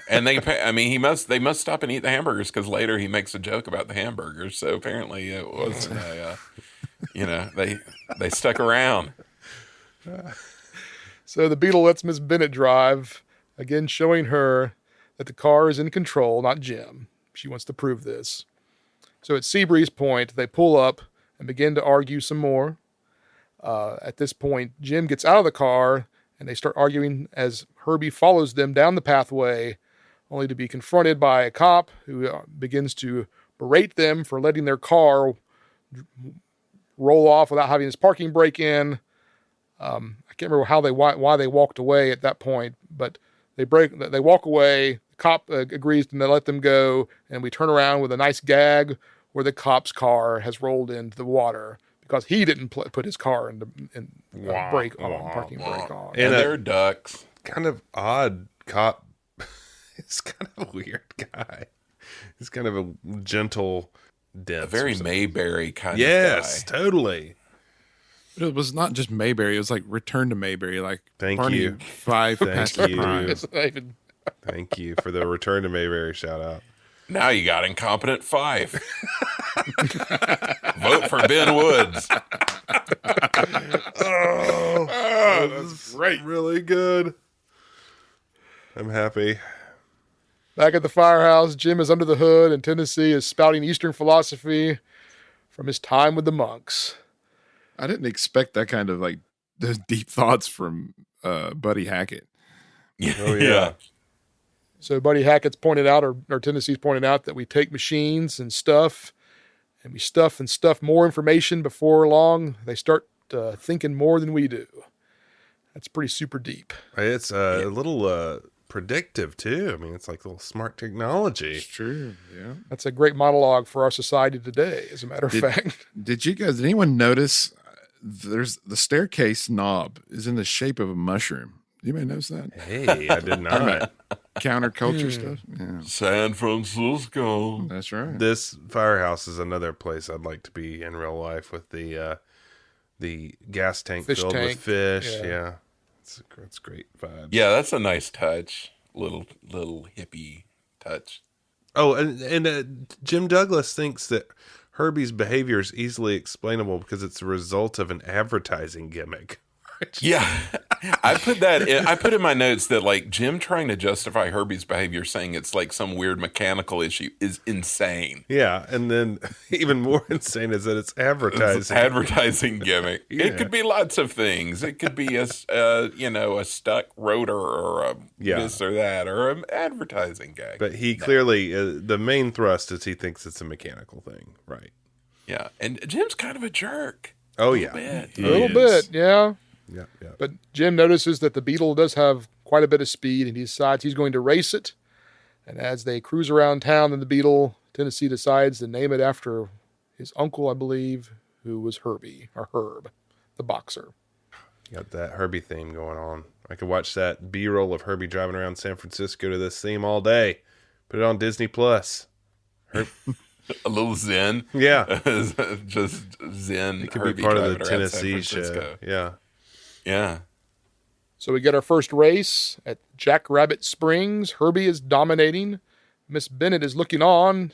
[SPEAKER 3] And they must stop and eat the hamburgers, because later he makes a joke about the hamburgers. So apparently it was they stuck around.
[SPEAKER 2] So the Beetle lets Miss Bennett drive, again showing her that the car is in control, not Jim. She wants to prove this. So at Seabreeze Point, they pull up and begin to argue some more. At this point, Jim gets out of the car, and they start arguing as Herbie follows them down the pathway, only to be confronted by a cop who begins to berate them for letting their car roll off without having his parking brake in. I can't remember why they walked away at that point, but they walk away. The cop agrees to let them go, and we turn around with a nice gag where the cop's car has rolled into the water because he didn't put his car in parking brake on.
[SPEAKER 3] And they're ducks.
[SPEAKER 1] Kind of odd cop. He's kind of a weird guy. He's kind of a gentle, dense.
[SPEAKER 3] A very Mayberry kind of guy.
[SPEAKER 1] Yes, totally.
[SPEAKER 4] But it was not just Mayberry. It was like Return to Mayberry. Like
[SPEAKER 1] Thank
[SPEAKER 4] Barney
[SPEAKER 1] you.
[SPEAKER 4] 5 past
[SPEAKER 1] Thank you.
[SPEAKER 4] prime.
[SPEAKER 1] Thank you for the Return to Mayberry shout out.
[SPEAKER 3] Now you got Incompetent 5. Vote for Ben Woods.
[SPEAKER 1] That's great. Really good. I'm happy.
[SPEAKER 2] Back at the firehouse, Jim is under the hood, and Tennessee is spouting Eastern philosophy from his time with the monks.
[SPEAKER 4] I didn't expect that kind of like those deep thoughts from Buddy Hackett.
[SPEAKER 1] Oh, yeah.
[SPEAKER 2] So Buddy Hackett's pointed out, or Tennessee's pointed out, that we take machines and stuff, and we stuff more information before long. They start thinking more than we do. That's pretty super deep.
[SPEAKER 1] It's a little predictive, too. I mean, it's like a little smart technology.
[SPEAKER 4] It's true, yeah.
[SPEAKER 2] That's a great monologue for our society today, as a matter of fact.
[SPEAKER 4] Did anyone notice there's the staircase knob is in the shape of a mushroom? You may notice that.
[SPEAKER 1] Hey, I did not.
[SPEAKER 4] Counterculture stuff. Yeah.
[SPEAKER 3] San Francisco.
[SPEAKER 4] That's right.
[SPEAKER 1] This firehouse is another place I'd like to be in real life with the gas tank
[SPEAKER 2] Fish
[SPEAKER 1] filled
[SPEAKER 2] tank.
[SPEAKER 1] with fish.
[SPEAKER 2] Yeah.
[SPEAKER 1] Yeah. It's great vibes.
[SPEAKER 3] Yeah, that's a nice touch. Little hippie touch.
[SPEAKER 1] Oh, and Jim Douglas thinks that Herbie's behavior is easily explainable because it's a result of an advertising gimmick.
[SPEAKER 3] Yeah, I put in my notes that like Jim trying to justify Herbie's behavior, saying it's like some weird mechanical issue, is insane.
[SPEAKER 1] Yeah, and then even more insane is that it's advertising.
[SPEAKER 3] It's an advertising gimmick.
[SPEAKER 1] Yeah.
[SPEAKER 3] It could be lots of things. It could be a stuck rotor or a this or that or an advertising gag.
[SPEAKER 1] But he clearly the main thrust is he thinks it's a mechanical thing, right?
[SPEAKER 3] Yeah, and Jim's kind of a jerk.
[SPEAKER 1] Oh yeah,
[SPEAKER 2] a little bit, yeah.
[SPEAKER 1] Yeah.
[SPEAKER 2] But Jim notices that the Beetle does have quite a bit of speed, and he decides he's going to race it. And as they cruise around town in the Beetle, Tennessee decides to name it after his uncle, I believe, who was Herbie, or Herb, the boxer.
[SPEAKER 1] Got that Herbie theme going on. I could watch that B-roll of Herbie driving around San Francisco to this theme all day. Put it on Disney Plus.
[SPEAKER 3] A little Zen.
[SPEAKER 1] Yeah.
[SPEAKER 3] Just Zen.
[SPEAKER 1] It could
[SPEAKER 3] Herbie
[SPEAKER 1] be part of the
[SPEAKER 3] driving around
[SPEAKER 1] Tennessee
[SPEAKER 3] San
[SPEAKER 1] show.
[SPEAKER 3] Francisco.
[SPEAKER 1] Yeah.
[SPEAKER 3] Yeah.
[SPEAKER 2] So we get our first race at Jackrabbit Springs. Herbie is dominating. Miss Bennett is looking on,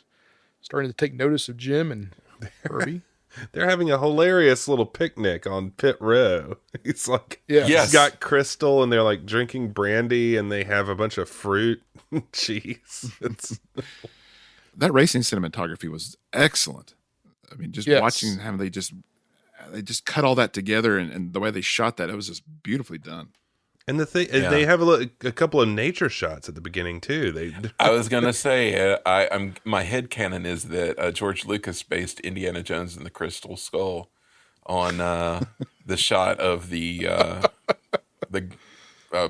[SPEAKER 2] starting to take notice of Jim and Herbie.
[SPEAKER 1] They're having a hilarious little picnic on pit row. He's like,
[SPEAKER 2] Yes.
[SPEAKER 1] He's got Crystal, and they're like drinking brandy, and they have a bunch of fruit and cheese.
[SPEAKER 4] That racing cinematography was excellent. I mean, just watching how they just cut all that together, and the way they shot that, it was just beautifully done.
[SPEAKER 1] And they have a couple of nature shots at the beginning too.
[SPEAKER 3] I was gonna say, my headcanon is that George Lucas based Indiana Jones and the Crystal Skull on the shot of the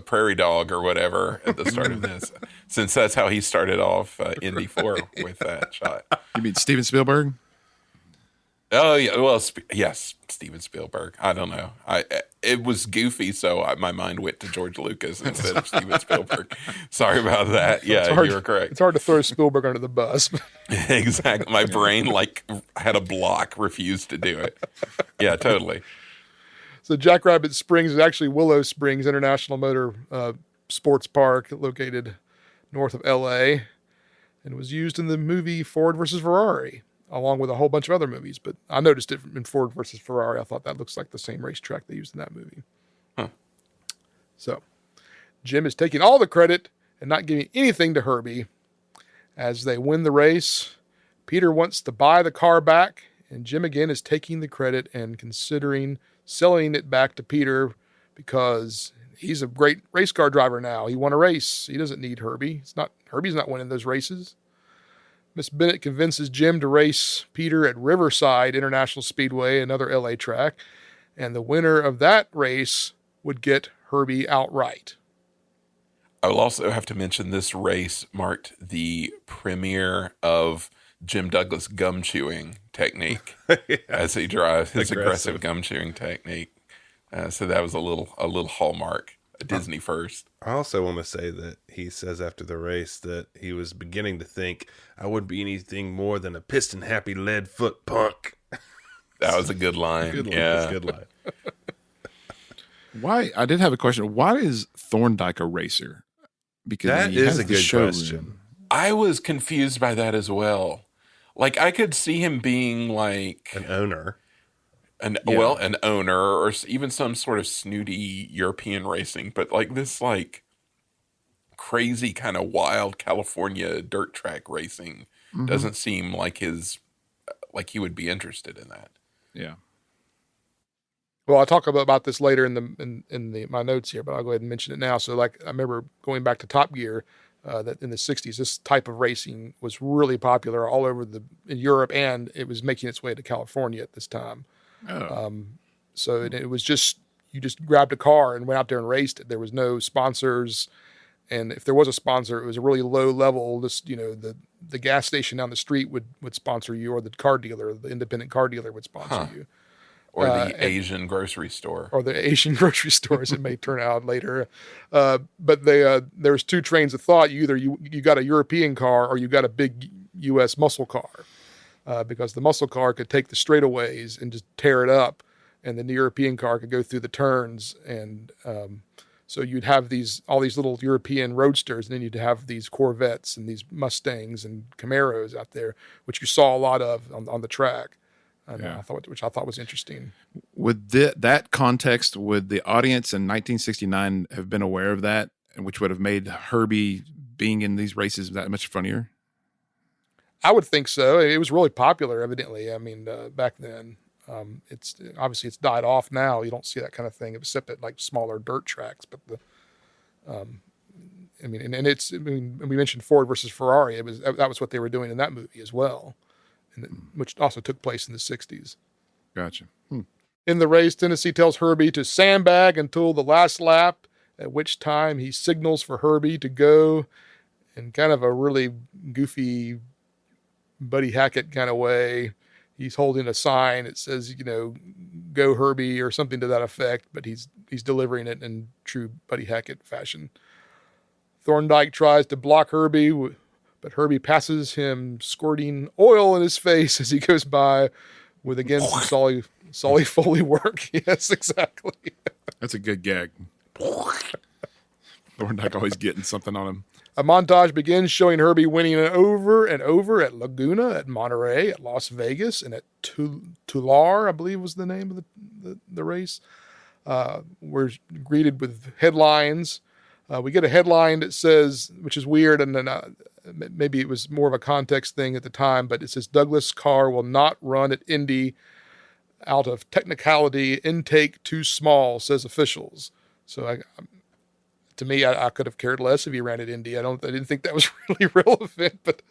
[SPEAKER 3] prairie dog or whatever at the start of this, since that's how he started off Indy 4 with that shot.
[SPEAKER 4] You mean Steven Spielberg?
[SPEAKER 3] Oh yeah, well, yes, Steven Spielberg. I don't know. It was goofy, so my mind went to George Lucas instead of Steven Spielberg. Sorry about that. Yeah, you were correct.
[SPEAKER 2] It's hard to throw Spielberg under the bus.
[SPEAKER 3] Exactly. My brain had a block, refused to do it. Yeah, totally.
[SPEAKER 2] So Jackrabbit Springs is actually Willow Springs International Motor Sports Park, located north of L.A., and was used in the movie Ford versus Ferrari, along with a whole bunch of other movies. But I noticed it in Ford versus Ferrari. I thought that looks like the same racetrack they used in that movie.
[SPEAKER 3] Huh.
[SPEAKER 2] So Jim is taking all the credit and not giving anything to Herbie. As they win the race, Peter wants to buy the car back, and Jim again is taking the credit and considering selling it back to Peter because he's a great race car driver now. He won a race. He doesn't need Herbie. Herbie's not winning those races. Miss Bennett convinces Jim to race Peter at Riverside International Speedway, another LA track, and the winner of that race would get Herbie outright.
[SPEAKER 3] I will also have to mention this race marked the premiere of Jim Douglas gum chewing technique as he drives his aggressive gum chewing technique. So that was a little hallmark, a Disney first.
[SPEAKER 1] I also want to say that he says after the race that he was beginning to think I wouldn't be anything more than a piston happy lead foot punk.
[SPEAKER 3] That was a good line.
[SPEAKER 1] Good line.
[SPEAKER 3] Yeah.
[SPEAKER 1] That's a good line.
[SPEAKER 4] Why? I did have a question. Why is Thorndike a racer? Because
[SPEAKER 1] that is a good question.
[SPEAKER 3] I was confused by that as well. Like, I could see him being like
[SPEAKER 1] an owner.
[SPEAKER 3] An owner, or even some sort of snooty European racing, but like this like crazy kind of wild California dirt track racing doesn't seem like he would be interested in that.
[SPEAKER 4] Yeah.
[SPEAKER 2] Well, I'll talk about this later in my notes here, but I'll go ahead and mention it now. So, like, I remember going back to Top Gear, that in the 60s, this type of racing was really popular all over in Europe, and it was making its way to California at this time.
[SPEAKER 4] Oh.
[SPEAKER 2] So it was just, you just grabbed a car and went out there and raced it. There was no sponsors. And if there was a sponsor, it was a really low level. The gas station down the street would sponsor you, or the car dealer, the independent car dealer would sponsor you.
[SPEAKER 3] Or the Asian grocery store.
[SPEAKER 2] Or the Asian grocery stores, it may turn out later. But there's two trains of thought. You got a European car, or you got a big U.S. muscle car. Because the muscle car could take the straightaways and just tear it up, and then the European car could go through the turns. And so you'd have all these little European roadsters, and then you'd have these Corvettes and these Mustangs and Camaros out there, which you saw a lot of on the track. Which I thought was interesting.
[SPEAKER 4] Would that context, would the audience in 1969 have been aware of that, which would have made Herbie being in these races that much funnier?
[SPEAKER 2] I would think so. It was really popular, evidently. I mean, back then. It's died off now. You don't see that kind of thing, except at like smaller dirt tracks. But we mentioned Ford versus Ferrari. That was what they were doing in that movie as well, which also took place in the 60s.
[SPEAKER 4] Gotcha.
[SPEAKER 2] In the race, Tennessee tells Herbie to sandbag until the last lap, at which time he signals for Herbie to go in kind of a really goofy Buddy Hackett kind of way. He's holding a sign. It says, "Go Herbie" or something to that effect, but he's delivering it in true Buddy Hackett fashion. Thorndike tries to block Herbie, but Herbie passes him, squirting oil in his face as he goes by, with again some Solly Foley work. Yes, exactly.
[SPEAKER 4] That's a good gag. Thorndike always getting something on him.
[SPEAKER 2] A montage begins showing Herbie winning over and over at Laguna, at Monterey, at Las Vegas, and at Tulare, I believe was the name of the race. We're greeted with headlines. We get a headline that says, which is weird, and then maybe it was more of a context thing at the time, but it says, "Douglas car will not run at Indy out of technicality, intake too small, says officials." So to me, I could have cared less if he ran at Indy. I didn't think that was really relevant, but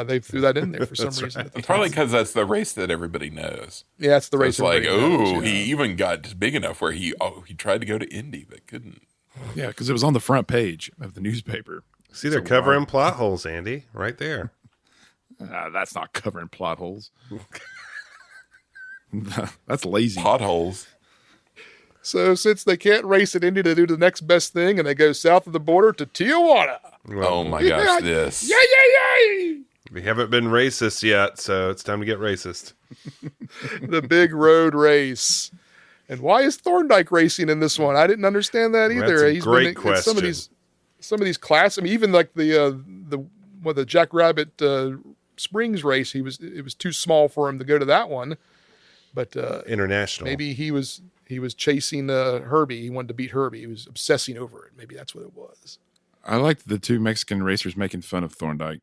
[SPEAKER 2] they threw that in there for some reason.
[SPEAKER 3] Right. Probably because that's the race that everybody knows.
[SPEAKER 2] Yeah, it's the race.
[SPEAKER 3] It's like, he even got big enough where he tried to go to Indy but couldn't.
[SPEAKER 4] Yeah, because it was on the front page of the newspaper.
[SPEAKER 1] See, they're covering plot holes, Andy, right there.
[SPEAKER 4] That's not covering plot holes. That's lazy.
[SPEAKER 3] Potholes.
[SPEAKER 2] So since they can't race at Indy, they do the next best thing, and they go south of the border to Tijuana.
[SPEAKER 3] Oh my gosh, this.
[SPEAKER 2] Yay!
[SPEAKER 1] We haven't been racist yet, so it's time to get racist.
[SPEAKER 2] The big road race. And why is Thorndike racing in this one? I didn't understand that either.
[SPEAKER 1] That's a great question.
[SPEAKER 2] Some of these classes. I mean, even like the Jackrabbit Springs race, it was too small for him to go to that one. But
[SPEAKER 1] international.
[SPEAKER 2] Maybe he was chasing Herbie. He wanted to beat Herbie. He was obsessing over it. Maybe that's what it was.
[SPEAKER 4] I liked the two Mexican racers making fun of Thorndike.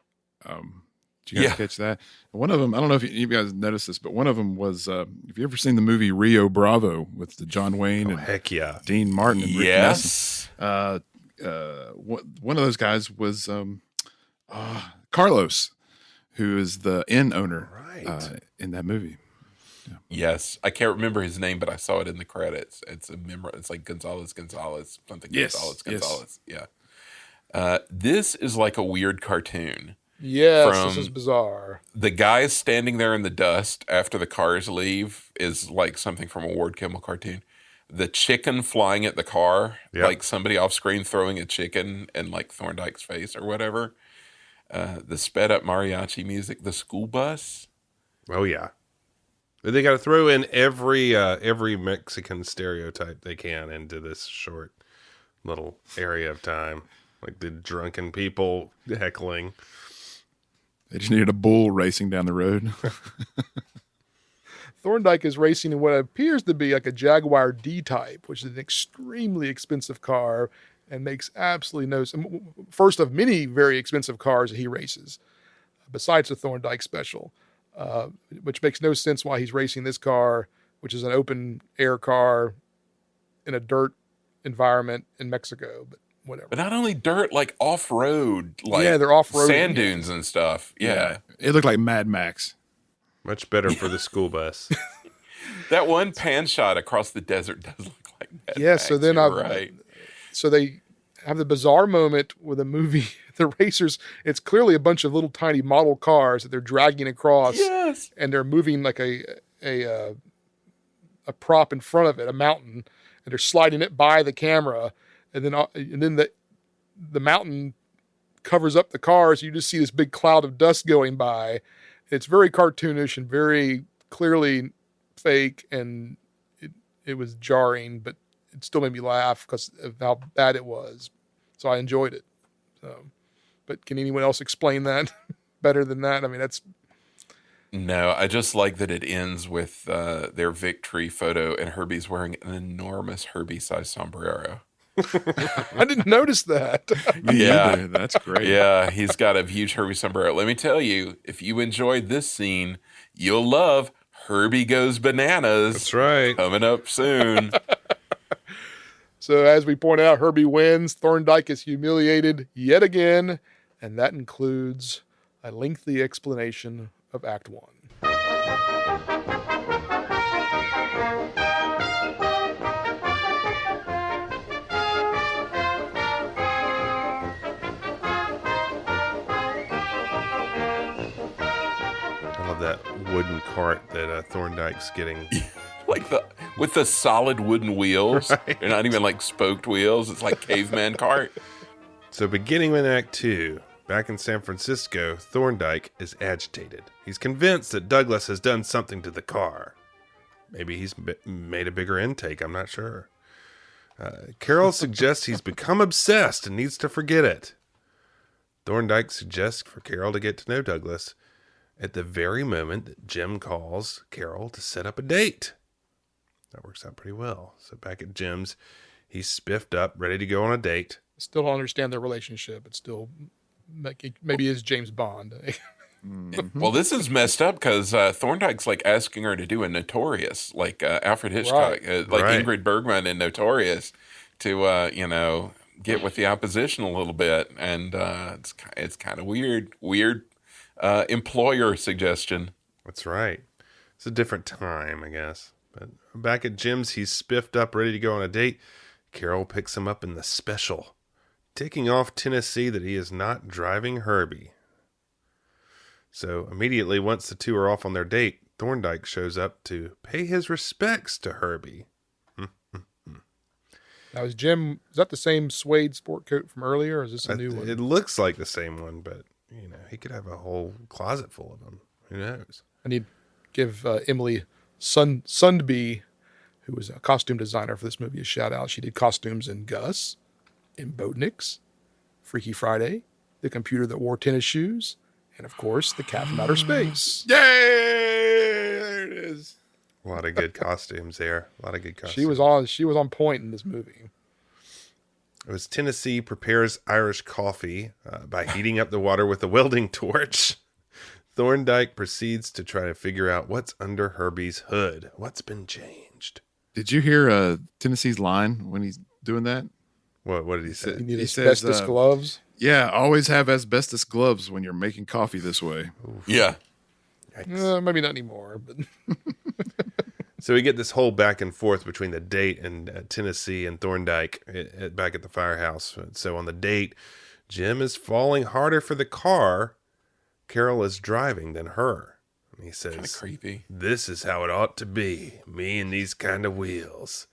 [SPEAKER 4] Did you guys catch that? One of them, I don't know if you guys noticed this, but one of them was, have you ever seen the movie Rio Bravo with the John Wayne and
[SPEAKER 1] heck yeah.
[SPEAKER 4] Dean Martin and Rick
[SPEAKER 3] Yes.
[SPEAKER 4] Nesson? One of those guys was Carlos, who is the inn owner in that movie. Yeah.
[SPEAKER 3] Yes, I can't remember his name, but I saw it in the credits. It's like Gonzalez, something.
[SPEAKER 4] Yes.
[SPEAKER 3] Gonzalez. Yeah. This is like a weird cartoon.
[SPEAKER 2] Yes, this is bizarre.
[SPEAKER 3] The guy standing there in the dust after the cars leave is like something from a Ward Kimmel cartoon. The chicken flying at the car, like somebody off screen throwing a chicken in like Thorndike's face or whatever. The sped up mariachi music, the school bus.
[SPEAKER 1] Oh yeah. They got to throw in every Mexican stereotype they can into this short little area of time, like the drunken people heckling.
[SPEAKER 4] They just needed a bull racing down the road.
[SPEAKER 2] Thorndike is racing in what appears to be like a Jaguar D-Type, which is an extremely expensive car and makes absolutely no sense. First of many very expensive cars that he races, besides the Thorndike Special, which makes no sense why he's racing this car, which is an open air car in a dirt environment in Mexico, but whatever.
[SPEAKER 3] But not only dirt, like off-road, like
[SPEAKER 2] they're off-road
[SPEAKER 3] sand dunes and stuff. Yeah.
[SPEAKER 4] It looked like Mad Max.
[SPEAKER 1] Much better for the school bus.
[SPEAKER 3] That one pan shot across the desert does look like Mad Max.
[SPEAKER 2] So then
[SPEAKER 3] right.
[SPEAKER 2] So they have the bizarre moment with the movie, the racers, it's clearly a bunch of little tiny model cars that they're dragging across.
[SPEAKER 3] Yes.
[SPEAKER 2] And they're moving like a prop in front of it, a mountain, and they're sliding it by the camera. And then the mountain covers up the cars. You just see this big cloud of dust going by. It's very cartoonish and very clearly fake, and it was jarring, but it still made me laugh because of how bad it was. So I enjoyed it. But can anyone else explain that better than that? I mean, that's...
[SPEAKER 3] No, I just like that it ends with their victory photo, and Herbie's wearing an enormous Herbie-sized sombrero.
[SPEAKER 2] I didn't notice that.
[SPEAKER 3] Yeah,
[SPEAKER 4] that's great.
[SPEAKER 3] Yeah, he's got a huge Herbie sombrero. Let me tell you, if you enjoyed this scene, you'll love Herbie Goes Bananas.
[SPEAKER 1] That's right.
[SPEAKER 3] Coming up soon.
[SPEAKER 2] So as we point out, Herbie wins. Thorndike is humiliated yet again, and that includes a lengthy explanation of Act 1.
[SPEAKER 1] That wooden cart that Thorndike's getting.
[SPEAKER 3] Like with the solid wooden wheels.
[SPEAKER 1] Right.
[SPEAKER 3] They're not even like spoked wheels. It's like caveman cart.
[SPEAKER 1] So beginning with Act 2, back in San Francisco, Thorndike is agitated. He's convinced that Douglas has done something to the car. Maybe he's made a bigger intake, I'm not sure. Carol suggests he's become obsessed and needs to forget it. Thorndike suggests for Carol to get to know Douglas at the very moment that Jim calls Carol to set up a date. That works out pretty well. So back at Jim's, he's spiffed up, ready to go on a date.
[SPEAKER 2] Still don't understand their relationship. It's still maybe is James Bond.
[SPEAKER 3] Mm-hmm. Well, this is messed up because Thorndike's like asking her to do a Notorious, like Alfred Hitchcock,
[SPEAKER 2] right.
[SPEAKER 3] like
[SPEAKER 1] Right.
[SPEAKER 3] Ingrid Bergman in Notorious, to get with the opposition a little bit, and it's kind of weird. Employer suggestion.
[SPEAKER 1] That's right. It's a different time, I guess. But back at Jim's, he's spiffed up, ready to go on a date. Carol picks him up in the Special, ticking off Tennessee that he is not driving Herbie. So immediately, once the two are off on their date, Thorndike shows up to pay his respects to Herbie.
[SPEAKER 2] Now, is that the same suede sport coat from earlier, or is this a new one?
[SPEAKER 1] It looks like the same one, but he could have a whole closet full of them. Who knows?
[SPEAKER 2] I need to give Emily Sundby, who was a costume designer for this movie, a shout out. She did costumes in Gus, in Boatniks, Freaky Friday, The Computer That Wore Tennis Shoes, and of course, The Cat from Outer Space.
[SPEAKER 4] Yay! There it is.
[SPEAKER 1] A lot of good costumes there. A lot of good costumes.
[SPEAKER 2] She was on point in this movie.
[SPEAKER 1] It was Tennessee prepares Irish coffee by heating up the water with a welding torch. Thorndike proceeds to try to figure out what's under Herbie's hood. What's been changed?
[SPEAKER 4] Did you hear Tennessee's line when he's doing that?
[SPEAKER 1] What did he say?
[SPEAKER 2] You need
[SPEAKER 4] He
[SPEAKER 2] asbestos
[SPEAKER 4] says,
[SPEAKER 2] gloves.
[SPEAKER 4] Yeah, always have asbestos gloves when you're making coffee this way.
[SPEAKER 1] Oof.
[SPEAKER 3] Yeah.
[SPEAKER 2] Maybe not anymore. But
[SPEAKER 1] So we get this whole back and forth between the date and Tennessee and Thorndike back at the firehouse. So on the date, Jim is falling harder for the car Carol is driving than her. And he says,
[SPEAKER 3] Kind of creepy.
[SPEAKER 1] "This is how it ought to be, me and these kind of wheels.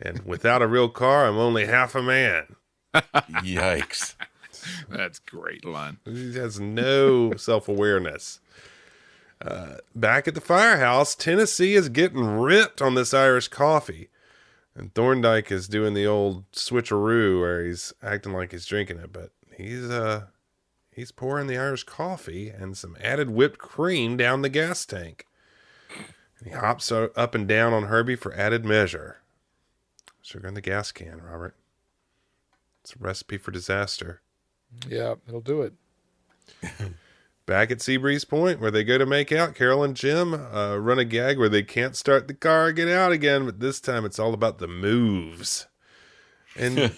[SPEAKER 1] And without a real car, I'm only half a man."
[SPEAKER 3] Yikes.
[SPEAKER 4] That's a great line.
[SPEAKER 1] He has no self-awareness. Back at the firehouse, Tennessee is getting ripped on this Irish coffee. And Thorndyke is doing the old switcheroo where he's acting like he's drinking it, but he's pouring the Irish coffee and some added whipped cream down the gas tank. And he hops up and down on Herbie for added measure. Sugar in the gas can, Robert. It's a recipe for disaster.
[SPEAKER 2] Yeah, it'll do it.
[SPEAKER 1] Back at Seabreeze Point, where they go to make out, Carol and Jim run a gag where they can't start the car and get out again, but this time it's all about the moves. And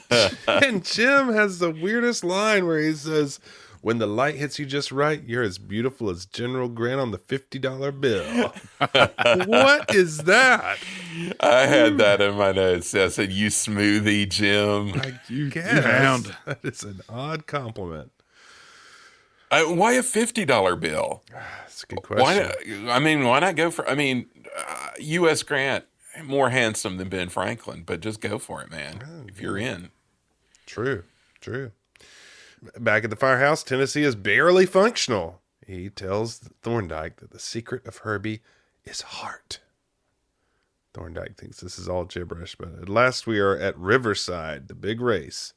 [SPEAKER 1] and Jim has the weirdest line where he says, "When the light hits you just right, you're as beautiful as General Grant on the $50 bill." What is that?
[SPEAKER 3] I had that in my notes. I said, "You smoothie, Jim."
[SPEAKER 1] You hound. That is an odd compliment.
[SPEAKER 3] Why a $50 bill?
[SPEAKER 1] That's a good question.
[SPEAKER 3] Why not go for? U.S. Grant, more handsome than Ben Franklin, but just go for it, man. If you're in.
[SPEAKER 1] True. Back at the firehouse, Tennessee is barely functional. He tells Thorndyke that the secret of Herbie is heart. Thorndyke thinks this is all gibberish, but at last we are at Riverside, the big race.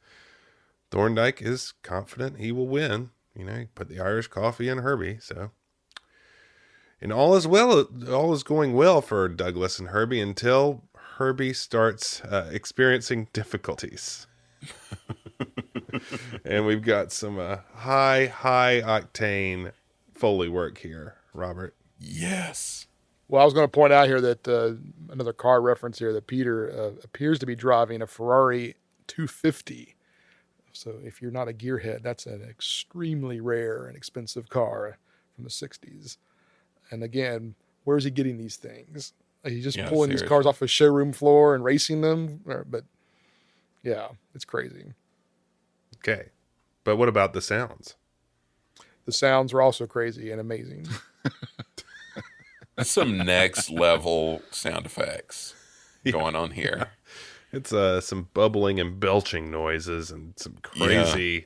[SPEAKER 1] Thorndyke is confident he will win. You know, he put the Irish coffee in Herbie, so. And all is going well for Douglas and Herbie until Herbie starts experiencing difficulties. And we've got some high octane Foley work here, Robert.
[SPEAKER 3] Yes.
[SPEAKER 2] Well, I was going to point out here that another car reference here that Peter appears to be driving a Ferrari 250. So if you're not a gearhead, that's an extremely rare and expensive car from the 60s. And again, where is he getting these things? He's just pulling these cars off a showroom floor and racing them. But yeah, it's crazy.
[SPEAKER 1] Okay. But what about the sounds?
[SPEAKER 2] The sounds are also crazy and amazing.
[SPEAKER 3] That's some next level sound effects going on here.
[SPEAKER 1] It's some bubbling and belching noises and some crazy,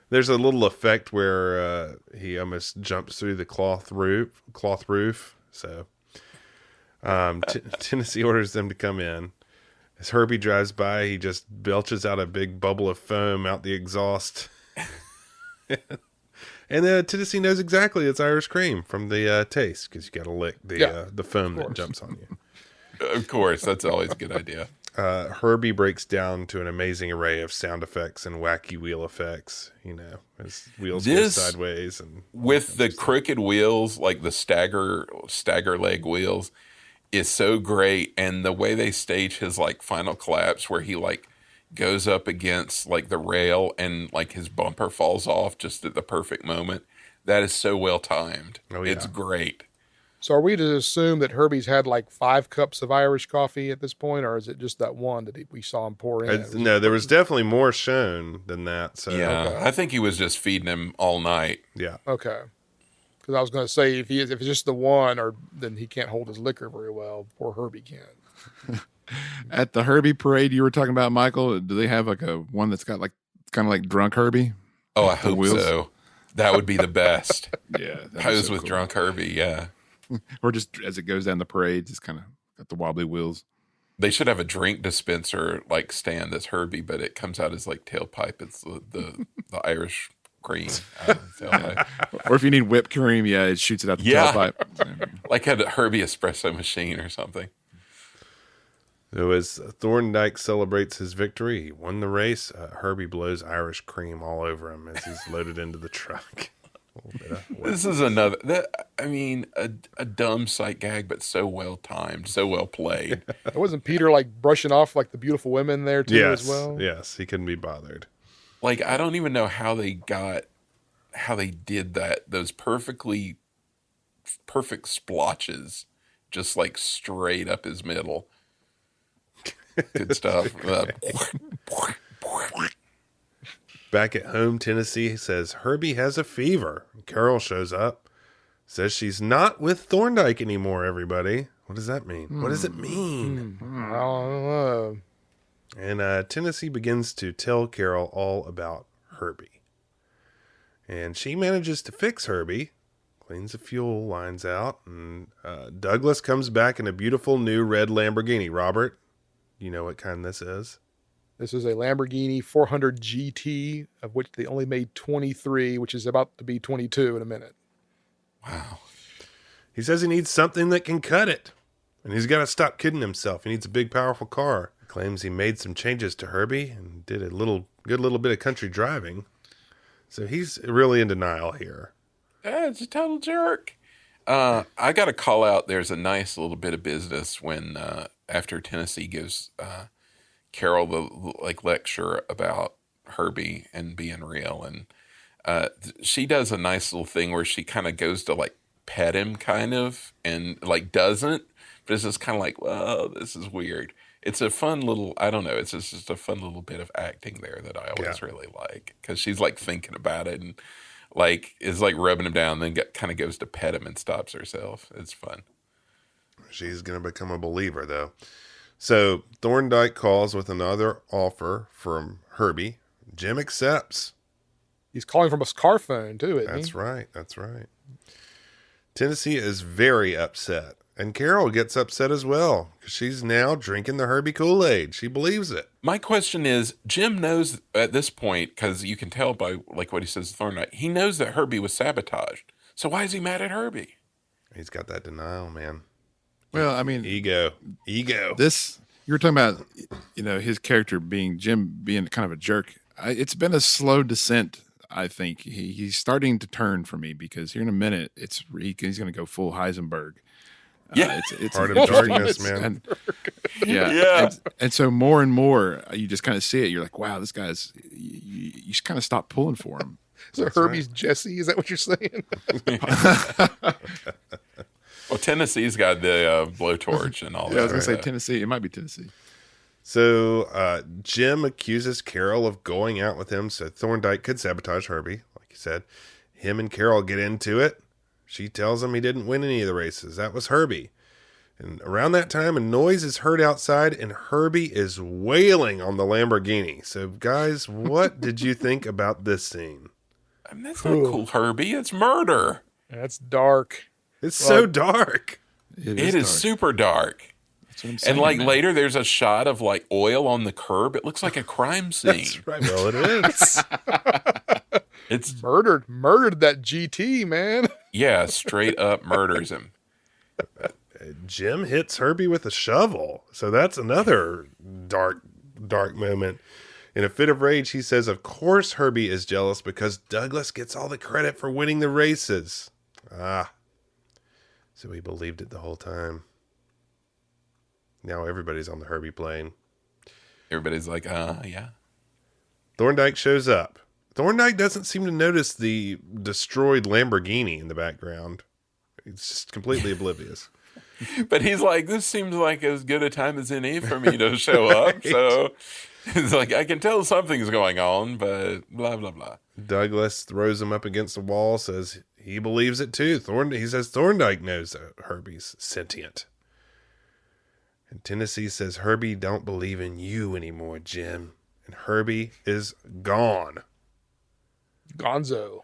[SPEAKER 1] There's a little effect where he almost jumps through the cloth roof. So Tennessee orders them to come in. As Herbie drives by, he just belches out a big bubble of foam out the exhaust. And Tennessee knows exactly it's Irish cream from the taste, because you got to lick the foam that jumps on you.
[SPEAKER 3] Of course, that's always a good idea.
[SPEAKER 1] Herbie breaks down to an amazing array of sound effects and wacky wheel effects. You know, his wheels go sideways and
[SPEAKER 3] with the crooked wheels, like the stagger leg wheels, is so great. And the way they stage his like final collapse, where he like goes up against like the rail and like his bumper falls off just at the perfect moment. That is so well timed. Oh, yeah. It's great.
[SPEAKER 2] So are we to assume that Herbie's had like 5 cups of Irish coffee at this point, or is it just that one that we saw him pour in?
[SPEAKER 1] No, there was definitely more shown than that. So
[SPEAKER 3] yeah, I think he was just feeding him all night.
[SPEAKER 1] Yeah.
[SPEAKER 2] Okay. Because I was going to say if it's just the one, then he can't hold his liquor very well. Poor Herbie can.
[SPEAKER 4] At the Herbie parade you were talking about, Michael, do they have like a one that's got like kind of like drunk Herbie?
[SPEAKER 3] Oh, I hope so. That would be the best.
[SPEAKER 4] Yeah,
[SPEAKER 3] Pose with drunk Herbie. Yeah.
[SPEAKER 4] Or just as it goes down the parade, just kind of got the wobbly wheels.
[SPEAKER 3] They should have a drink dispenser like stand that's Herbie, but it comes out as like tailpipe. It's the Irish cream.
[SPEAKER 4] Or if you need whipped cream, it shoots it out the tailpipe.
[SPEAKER 3] Like a Herbie espresso machine or something.
[SPEAKER 1] So as Thorndyke celebrates his victory, he won the race. Herbie blows Irish cream all over him as he's loaded into the truck.
[SPEAKER 3] This is another a dumb sight gag, but so well timed, so well played.
[SPEAKER 2] Wasn't Peter like brushing off like the beautiful women there too as well?
[SPEAKER 1] Yes, he couldn't be bothered.
[SPEAKER 3] Like I don't even know how they did that. Those perfect splotches, just like straight up his middle. Good stuff.
[SPEAKER 1] Back at home, Tennessee says Herbie has a fever. Carol shows up, says she's not with Thorndyke anymore, everybody. What does that mean? What does it mean?
[SPEAKER 2] I don't know.
[SPEAKER 1] And Tennessee begins to tell Carol all about Herbie. And she manages to fix Herbie, cleans the fuel lines out, and Douglas comes back in a beautiful new red Lamborghini. Robert, you know what kind this is?
[SPEAKER 2] This is a Lamborghini 400 GT, of which they only made 23, which is about to be 22 in a minute.
[SPEAKER 3] Wow.
[SPEAKER 1] He says he needs something that can cut it, and he's got to stop kidding himself. He needs a big, powerful car. He claims he made some changes to Herbie and did a good little bit of country driving. So he's really in denial here.
[SPEAKER 3] It's a total jerk. I got to call out, there's a nice little bit of business when after Tennessee gives Carol the lecture about Herbie and being real, and she does a nice little thing where she kind of goes to pet him kind of, and doesn't, but it's just kind of well, this is weird. It's a fun little, I don't know, it's just a fun little bit of acting there that I always really like, because she's thinking about it and is rubbing him down, then kind of goes to pet him and stops herself. It's fun.
[SPEAKER 1] She's going to become a believer, though. So Thorndike calls with another offer from Herbie. Jim accepts.
[SPEAKER 2] He's calling from a car phone, too, isn't he?
[SPEAKER 1] That's right. Tennessee is very upset. And Carol gets upset as well, because she's now drinking the Herbie Kool-Aid. She believes it.
[SPEAKER 3] My question is, Jim knows at this point, because you can tell by what he says to Thorndike, he knows that Herbie was sabotaged. So why is he mad at Herbie?
[SPEAKER 1] He's got that denial, man.
[SPEAKER 4] Well, I mean,
[SPEAKER 1] ego.
[SPEAKER 4] This, you were talking about, his character Jim being kind of a jerk. It's been a slow descent. I think he's starting to turn for me, because here in a minute, he's going to go full Heisenberg.
[SPEAKER 3] Yeah,
[SPEAKER 1] it's Heart of Darkness, man.
[SPEAKER 4] And so more and more, you just kind of see it. You're like, wow, this guy's. You just kind of stop pulling for him.
[SPEAKER 2] So Herbie's right. Jesse, is that what you're saying?
[SPEAKER 3] Well, Tennessee's got the blowtorch and all that.
[SPEAKER 4] Yeah, I was going to say Tennessee. It might be Tennessee.
[SPEAKER 1] So Jim accuses Carol of going out with him, so Thorndike could sabotage Herbie, like you said. Him and Carol get into it. She tells him he didn't win any of the races. That was Herbie. And around that time, a noise is heard outside, and Herbie is wailing on the Lamborghini. So, guys, what did you think about this scene?
[SPEAKER 3] I mean, that's not cool, Herbie. It's murder.
[SPEAKER 2] That's dark.
[SPEAKER 1] It's so dark.
[SPEAKER 3] It is super dark. That's what I'm saying, and later, there's a shot of oil on the curb. It looks like a crime scene.
[SPEAKER 1] That's right. Well, it is.
[SPEAKER 2] It's murdered that GT, man.
[SPEAKER 3] Yeah, straight up murders him.
[SPEAKER 1] Jim hits Herbie with a shovel. So that's another dark moment. In a fit of rage, he says, of course Herbie is jealous because Douglas gets all the credit for winning the races. So he believed it the whole time. Now everybody's on the Herbie plane.
[SPEAKER 3] Everybody's like, yeah.
[SPEAKER 1] Thorndike shows up. Thorndike doesn't seem to notice the destroyed Lamborghini in the background. He's just completely oblivious.
[SPEAKER 3] But he's like, this seems like as good a time as any for me to show up. Right. So he's like, I can tell something's going on, but blah, blah, blah.
[SPEAKER 1] Douglas throws him up against the wall, says he believes it too. He says Thorndike knows that Herbie's sentient. And Tennessee says, Herbie don't believe in you anymore, Jim. And Herbie is gone.
[SPEAKER 2] Gonzo.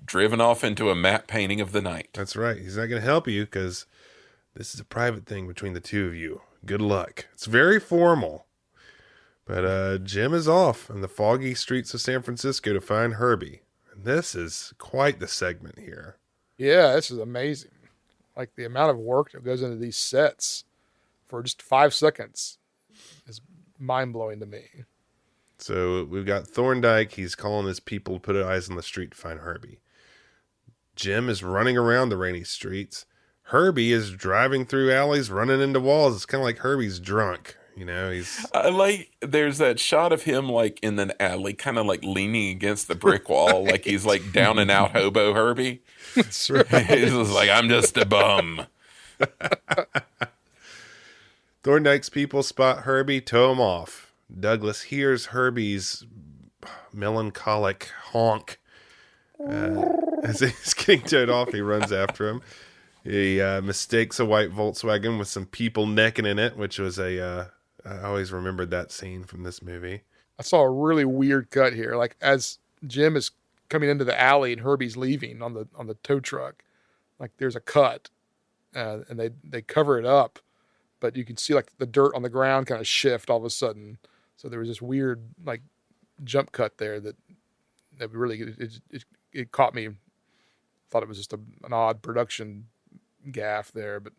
[SPEAKER 3] Driven off into a matte painting of the night.
[SPEAKER 1] That's right. He's not going to help you because this is a private thing between the two of you. Good luck. It's very formal. But Jim is off in the foggy streets of San Francisco to find Herbie. And this is quite the segment here.
[SPEAKER 2] Yeah, this is amazing. The amount of work that goes into these sets for just 5 seconds is mind-blowing to me.
[SPEAKER 1] So we've got Thorndike. He's calling his people to put eyes on the street to find Herbie. Jim is running around the rainy streets. Herbie is driving through alleys, running into walls. It's kind of like Herbie's drunk. He's
[SPEAKER 3] there's that shot of him in an alley, kind of leaning against the brick wall, he's down and out hobo Herbie.
[SPEAKER 2] That's right.
[SPEAKER 3] He's just I'm just a bum.
[SPEAKER 1] Thorndike's people spot Herbie, tow him off. Douglas hears Herbie's melancholic honk. As he's getting towed off, he runs after him. He mistakes a white Volkswagen with some people necking in it, which was I always remembered that scene from this movie.
[SPEAKER 2] I saw a really weird cut here. As Jim is coming into the alley and Herbie's leaving on the tow truck, like there's a cut, and they cover it up, but you can see like the dirt on the ground kind of shift all of a sudden. So there was this weird like jump cut there that really it caught me. Thought it was just an odd production gaffe there, but.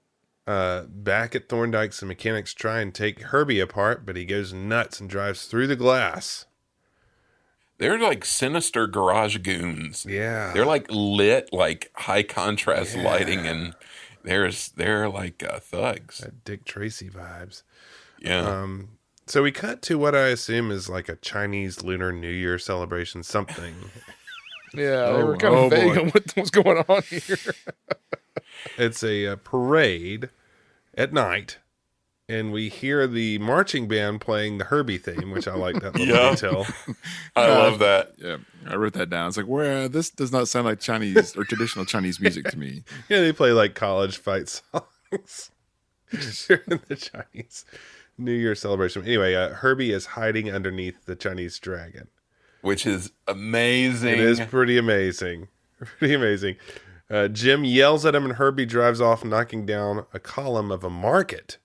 [SPEAKER 1] Back at Thorndyke's, the mechanics try and take Herbie apart, but he goes nuts and drives through the glass.
[SPEAKER 3] They're like sinister garage goons.
[SPEAKER 1] Yeah.
[SPEAKER 3] They're like lit, like high contrast lighting, and they're like thugs.
[SPEAKER 1] Dick Tracy vibes.
[SPEAKER 3] Yeah.
[SPEAKER 1] So we cut to what I assume is like a Chinese Lunar New Year celebration, something.
[SPEAKER 2] Yeah, they were kind of vague on what was going on here.
[SPEAKER 1] It's a parade at night, and we hear the marching band playing the Herbie theme, which I like that little detail.
[SPEAKER 3] I love that.
[SPEAKER 4] Yeah, I wrote that down. It's like, where this does not sound like Chinese or traditional Chinese music to me.
[SPEAKER 1] Yeah, they play like college fight songs during the Chinese New Year celebration. Anyway, Herbie is hiding underneath the Chinese dragon,
[SPEAKER 3] which is amazing.
[SPEAKER 1] It is pretty amazing. Pretty amazing. Jim yells at him, and Herbie drives off, knocking down a column of a market,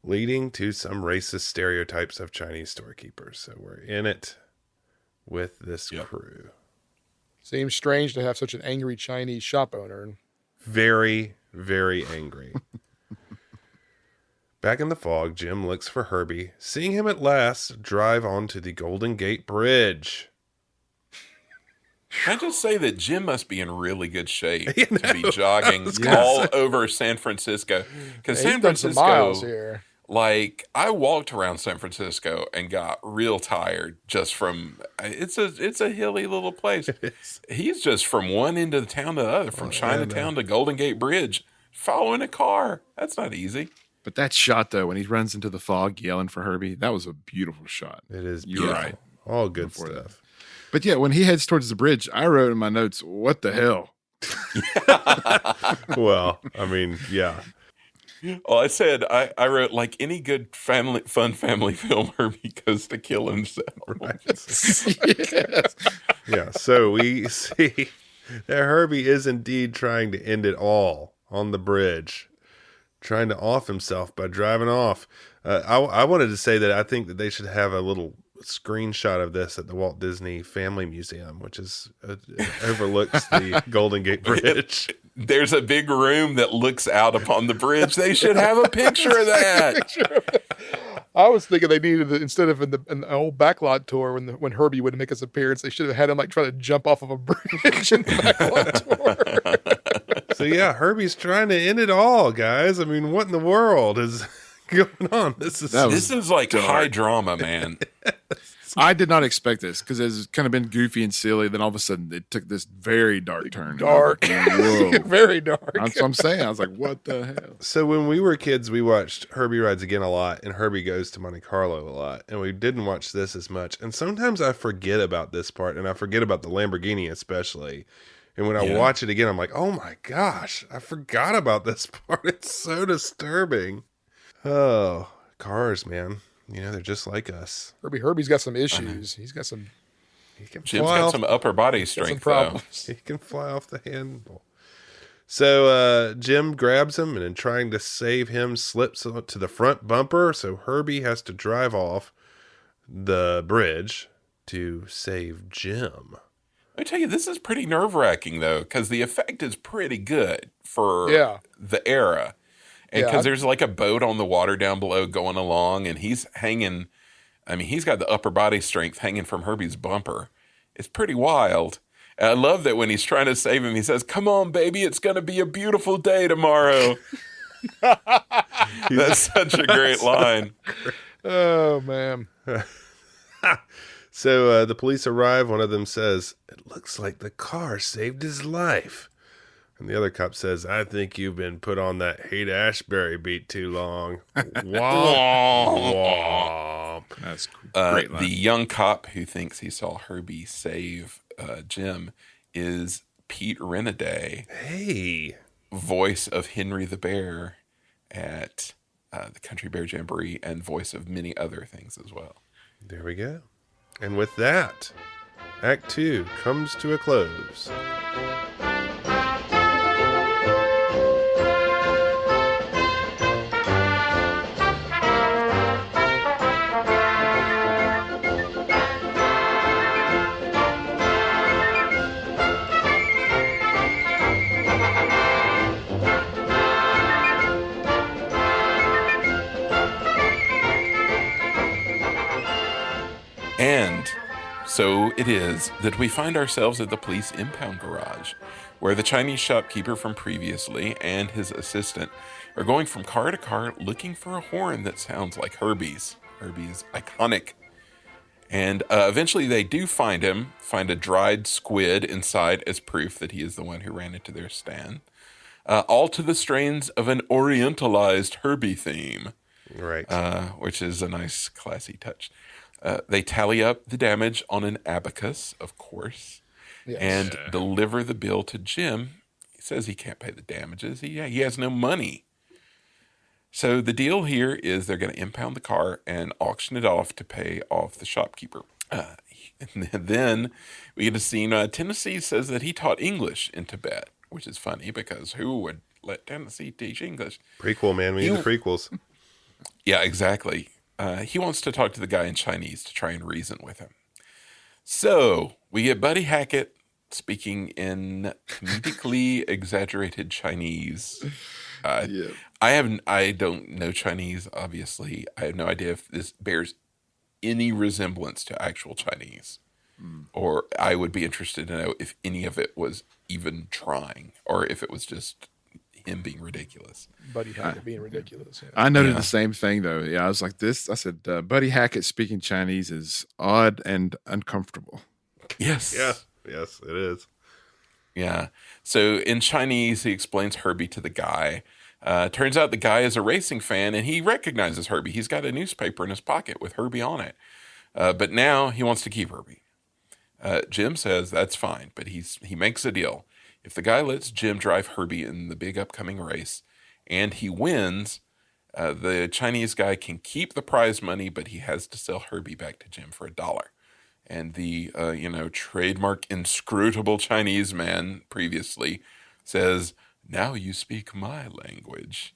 [SPEAKER 1] leading to some racist stereotypes of Chinese storekeepers. So we're in it with this crew.
[SPEAKER 2] Seems strange to have such an angry Chinese shop owner.
[SPEAKER 1] Very, very angry. Back in the fog, Jim looks for Herbie. Seeing him at last, drive onto the Golden Gate Bridge.
[SPEAKER 3] Can I just say that Jim must be in really good shape to be jogging all over San Francisco? Because San Francisco,
[SPEAKER 2] some miles here.
[SPEAKER 3] Like I walked around San Francisco and got real tired just from it's a hilly little place. He's just from one end of the town to the other, from Chinatown to Golden Gate Bridge, following a car. That's not easy.
[SPEAKER 4] But that shot though, when he runs into the fog yelling for Herbie, that was a beautiful shot.
[SPEAKER 1] It is beautiful. You're right. All good stuff. That.
[SPEAKER 4] But yeah, when he heads towards the bridge, I wrote in my notes, what the hell?
[SPEAKER 1] Well, I mean, yeah.
[SPEAKER 3] Well, I said, I wrote, like any good fun family film, Herbie goes to kill himself.
[SPEAKER 1] Right. Yes. Yeah, so we see that Herbie is indeed trying to end it all on the bridge, trying to off himself by driving off. I wanted to say that I think that they should have a little screenshot of this at the Walt Disney Family Museum, which is overlooks the Golden Gate Bridge.
[SPEAKER 3] There's a big room that looks out upon the bridge. They should have a picture of that.
[SPEAKER 2] I was thinking they needed, instead of in the old backlot tour when Herbie would make his appearance, they should have had him like try to jump off of a bridge in the backlot tour.
[SPEAKER 1] So yeah, Herbie's trying to end it all, guys. I mean, what in the world is going on? This
[SPEAKER 3] is like dark. High drama, man.
[SPEAKER 4] I did not expect this because it's kind of been goofy and silly. Then all of a sudden, it took this very dark turn.
[SPEAKER 2] Dark. Whoa. Very dark.
[SPEAKER 4] That's what I'm saying. I was like, what the hell?
[SPEAKER 1] So when we were kids, we watched Herbie Rides Again a lot, and Herbie Goes to Monte Carlo a lot. And we didn't watch this as much. And sometimes I forget about this part, and I forget about the Lamborghini especially. And when I watch it again, I'm like, oh my gosh, I forgot about this part. It's so disturbing. Oh, cars, man. You know, they're just like us.
[SPEAKER 2] Herbie's got some issues. He's got some.
[SPEAKER 3] Jim's got some upper body strength,
[SPEAKER 1] problems. He can fly off the handle. So Jim grabs him and in trying to save him, slips to the front bumper. So Herbie has to drive off the bridge to save Jim.
[SPEAKER 3] I tell you, this is pretty nerve-wracking, though, because the effect is pretty good for the era. And because there's like a boat on the water down below going along, and he's hanging. I mean, he's got the upper body strength hanging from Herbie's bumper. It's pretty wild. And I love that when he's trying to save him, he says, "Come on, baby, it's going to be a beautiful day tomorrow." That's such a great line.
[SPEAKER 2] Oh, man.
[SPEAKER 1] So the police arrive. One of them says, "It looks like the car saved his life." And the other cop says, "I think you've been put on that Haight-Ashbury beat too long." Womp, womp.
[SPEAKER 4] That's great line.
[SPEAKER 3] The young cop who thinks he saw Herbie save Jim is Pete Renaday.
[SPEAKER 1] Hey.
[SPEAKER 3] Voice of Henry the Bear at the Country Bear Jamboree and voice of many other things as well.
[SPEAKER 1] There we go. And with that, Act 2 comes to a close.
[SPEAKER 3] So it is that we find ourselves at the police impound garage, where the Chinese shopkeeper from previously and his assistant are going from car to car looking for a horn that sounds like Herbie's. Herbie is iconic. And eventually they do find a dried squid inside as proof that he is the one who ran into their stand. All to the strains of an orientalized Herbie theme.
[SPEAKER 1] Right.
[SPEAKER 3] Which is a nice, classy touch. They tally up the damage on an abacus, of course, and deliver the bill to Jim. He says he can't pay the damages. He has no money. So the deal here is they're going to impound the car and auction it off to pay off the shopkeeper. And then we get a scene. Tennessee says that he taught English in Tibet, which is funny because who would let Tennessee teach English?
[SPEAKER 1] Prequel, man. We need the prequels.
[SPEAKER 3] Yeah, exactly. He wants to talk to the guy in Chinese to try and reason with him. So we get Buddy Hackett speaking in comedically exaggerated Chinese. I don't know Chinese, obviously. I have no idea if this bears any resemblance to actual Chinese. Or I would be interested to know if any of it was even trying, or if it was just him being ridiculous.
[SPEAKER 2] Buddy Hackett being ridiculous. Yeah.
[SPEAKER 4] I noted the same thing, though. Yeah, I was like this. I said, Buddy Hackett speaking Chinese is odd and uncomfortable.
[SPEAKER 3] Yes.
[SPEAKER 1] Yeah. Yes, it is.
[SPEAKER 3] Yeah. So in Chinese, he explains Herbie to the guy. Turns out the guy is a racing fan, and he recognizes Herbie. He's got a newspaper in his pocket with Herbie on it. But now he wants to keep Herbie. Jim says that's fine, but he makes a deal. If the guy lets Jim drive Herbie in the big upcoming race and he wins, the Chinese guy can keep the prize money, but he has to sell Herbie back to Jim for $1. And the, trademark inscrutable Chinese man previously says, "Now you speak my language."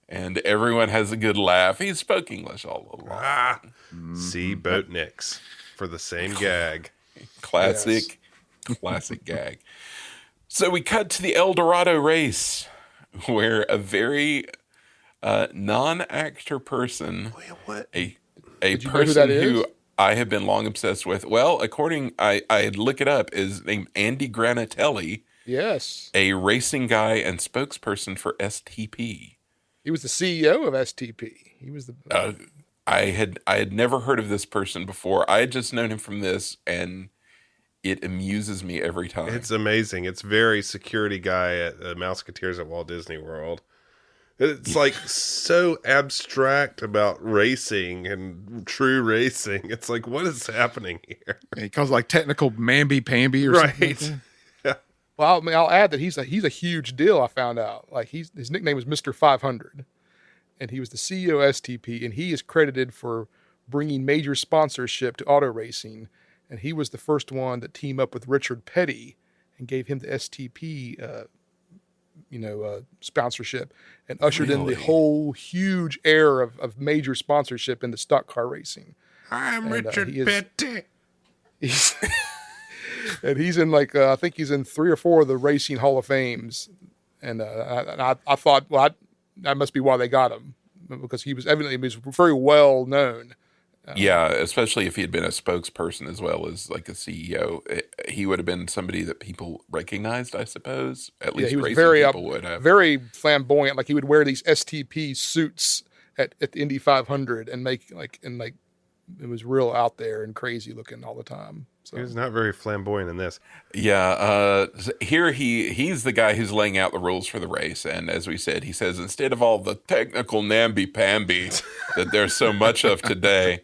[SPEAKER 3] And everyone has a good laugh. He spoke English all along.
[SPEAKER 1] See Boat Nicks for the same gag.
[SPEAKER 3] Classic gag. So we cut to the El Dorado race, where a very non-actor person, a person who I have been long obsessed with. Well, I look it up, is named Andy Granatelli.
[SPEAKER 2] Yes.
[SPEAKER 3] A racing guy and spokesperson for STP.
[SPEAKER 2] He was the CEO of STP. He was the.
[SPEAKER 3] I had never heard of this person before. I had just known him from this, and it amuses me every time.
[SPEAKER 1] It's amazing. It's very security guy at Mouseketeers at Walt Disney World. It's like so abstract about racing and true racing. It's like, what is happening here?
[SPEAKER 4] He calls it like technical mamby-pamby or something.
[SPEAKER 1] Right.
[SPEAKER 2] Yeah. Well, I'll add that he's a huge deal. I found out. Like his nickname was Mr. 500, and he was the CEO of STP, and he is credited for bringing major sponsorship to auto racing. And he was the first one that teamed up with Richard Petty and gave him the STP, sponsorship, and ushered in the whole huge era of major sponsorship in the stock car racing.
[SPEAKER 1] I'm Richard Petty.
[SPEAKER 2] And he's in I think he's in 3 or 4 of the Racing Hall of Fames. And I thought, that must be why they got him, because he was very well known.
[SPEAKER 3] Yeah, especially if he had been a spokesperson as well as like a CEO, he would have been somebody that people recognized, I suppose. At least
[SPEAKER 2] he was
[SPEAKER 3] people would have.
[SPEAKER 2] Very flamboyant. Like he would wear these STP suits at the Indy 500 and it was real out there and crazy looking all the time. So.
[SPEAKER 1] He was not very flamboyant in this.
[SPEAKER 3] Yeah, here he's the guy who's laying out the rules for the race, and as we said, he says instead of all the technical namby-pamby that there's so much of today,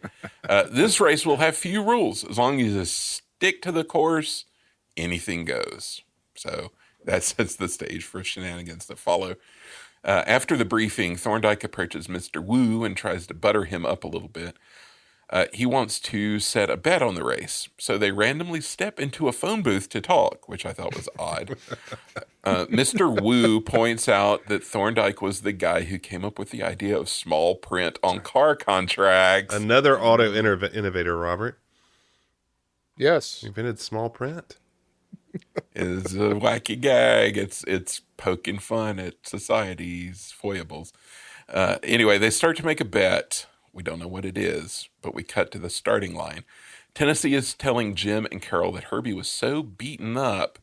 [SPEAKER 3] this race will have few rules. As long as you stick to the course, anything goes. So that sets the stage for shenanigans that follow. After the briefing, Thorndike approaches Mr. Wu and tries to butter him up a little bit. He wants to set a bet on the race, so they randomly step into a phone booth to talk, which I thought was odd. Mr. Wu points out that Thorndike was the guy who came up with the idea of small print on car contracts.
[SPEAKER 1] Another auto innovator, Robert.
[SPEAKER 2] Yes.
[SPEAKER 1] He invented small print.
[SPEAKER 3] It's a wacky gag. It's poking fun at society's foibles. Anyway, they start to make a bet. We don't know what it is, but we cut to the starting line. Tennessee is telling Jim and Carol that Herbie was so beaten up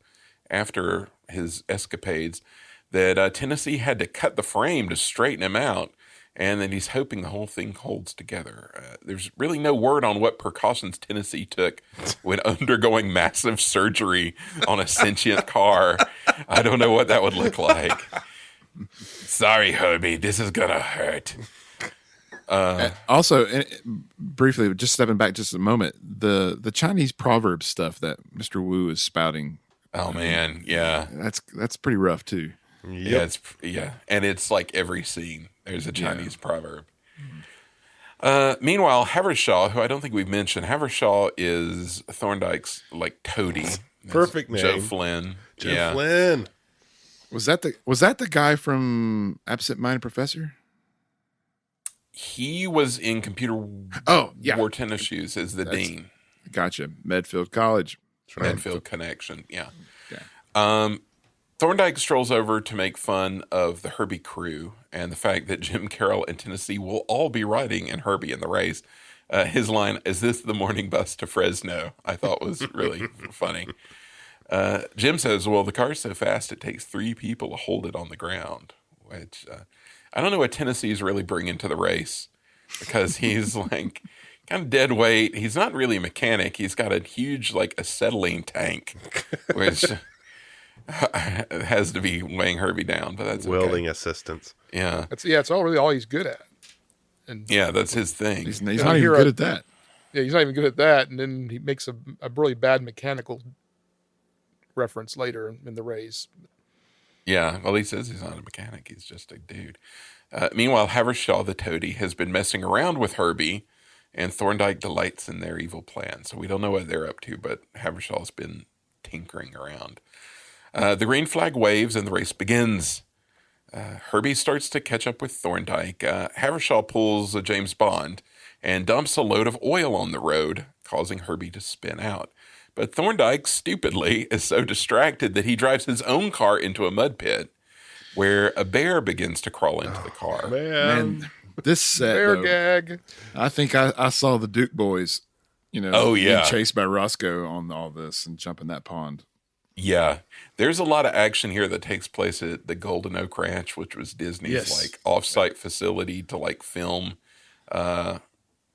[SPEAKER 3] after his escapades that Tennessee had to cut the frame to straighten him out, and that he's hoping the whole thing holds together. There's really no word on what precautions Tennessee took when undergoing massive surgery on a sentient car. I don't know what that would look like. Sorry, Herbie, this is gonna hurt.
[SPEAKER 4] Also, briefly, just stepping back just a moment, the Chinese proverb stuff that Mr. Wu is spouting.
[SPEAKER 3] Oh man, yeah,
[SPEAKER 4] that's pretty rough too.
[SPEAKER 3] Yep. And it's like every scene there's a Chinese proverb. Meanwhile, Havershaw, who I don't think we've mentioned, Havershaw is Thorndyke's like toady.
[SPEAKER 1] Perfect name.
[SPEAKER 3] Joe Flynn.
[SPEAKER 1] Joe Flynn.
[SPEAKER 4] Was that the guy from Absent Minded Professor?
[SPEAKER 3] He was in Computer Wore Tennis Shoes as the dean.
[SPEAKER 4] Gotcha. Medfield College.
[SPEAKER 3] Medfield connection. Yeah. Okay. Thorndyke strolls over to make fun of the Herbie crew and the fact that Jim, Carol, and Tennessee will all be riding in Herbie in the race. His line, "Is this the morning bus to Fresno?" I thought was really funny. Jim says, well, the car's so fast it takes 3 people to hold it on the ground, which I don't know what Tennessee's really bringing to the race, because he's like kind of dead weight. He's not really a mechanic. He's got a huge like acetylene tank, which has to be weighing Herbie down, but that's
[SPEAKER 1] welding assistance.
[SPEAKER 3] Yeah.
[SPEAKER 2] It's all he's good at. And
[SPEAKER 3] yeah, that's his thing.
[SPEAKER 4] He's not even good at that.
[SPEAKER 2] Yeah, he's not even good at that. And then he makes a really bad mechanical reference later in the race.
[SPEAKER 3] Yeah, well, he says he's not a mechanic. He's just a dude. Meanwhile, Havershaw, the toady, has been messing around with Herbie, and Thorndyke delights in their evil plan. So we don't know what they're up to, but Havershaw's been tinkering around. The green flag waves and the race begins. Herbie starts to catch up with Thorndyke. Havershaw pulls a James Bond and dumps a load of oil on the road, causing Herbie to spin out. But Thorndyke, stupidly, is so distracted that he drives his own car into a mud pit, where a bear begins to crawl into the car.
[SPEAKER 4] Man, this set,
[SPEAKER 2] bear gag.
[SPEAKER 4] I think I saw the Duke boys, being chased by Roscoe on all this and jumping that pond.
[SPEAKER 3] Yeah, there's a lot of action here that takes place at the Golden Oak Ranch, which was Disney's like off-site facility to like film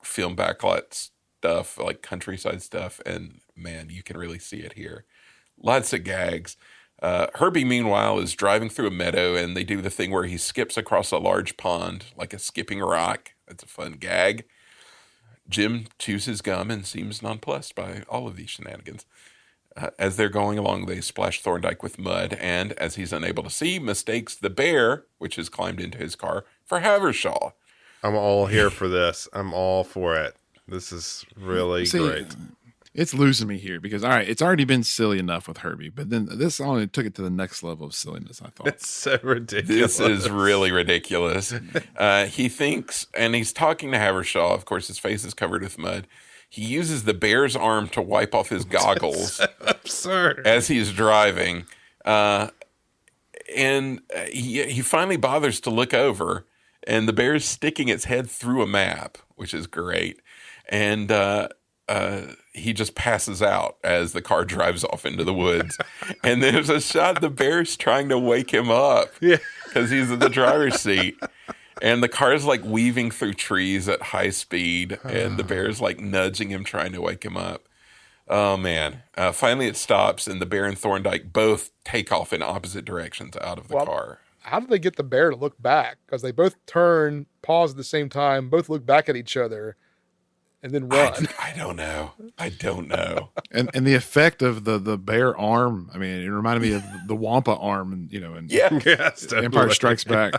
[SPEAKER 3] backlot stuff, like countryside stuff, and man, you can really see it here. Lots of gags. Herbie, meanwhile, is driving through a meadow, and they do the thing where he skips across a large pond, like a skipping rock. That's a fun gag. Jim chews his gum and seems nonplussed by all of these shenanigans. As they're going along, they splash Thorndyke with mud, and as he's unable to see, mistakes the bear, which has climbed into his car, for Havershaw.
[SPEAKER 1] I'm all here for this. I'm all for it. This is really great.
[SPEAKER 4] It's losing me here because, all right, it's already been silly enough with Herbie, but then this only took it to the next level of silliness, I thought.
[SPEAKER 1] It's so ridiculous.
[SPEAKER 3] This is really ridiculous. He thinks, and he's talking to Havershaw. Of course, his face is covered with mud. He uses the bear's arm to wipe off his goggles.
[SPEAKER 1] So absurd.
[SPEAKER 3] As he's driving. And he finally bothers to look over, and the bear's sticking its head through a map, which is great. And he just passes out as the car drives off into the woods. And there's a shot the bear's trying to wake him up because he's in the driver's seat. And the car's like weaving through trees at high speed, and the bear's like nudging him, trying to wake him up. Oh, man. Finally, it stops, and the bear and Thorndyke both take off in opposite directions out of the car.
[SPEAKER 2] How did they get the bear to look back? Because they both turn, pause at the same time, both look back at each other, and then run.
[SPEAKER 3] I don't know.
[SPEAKER 4] And the effect of the bear arm, I mean, it reminded me of the Wampa arm, and Empire Strikes Back.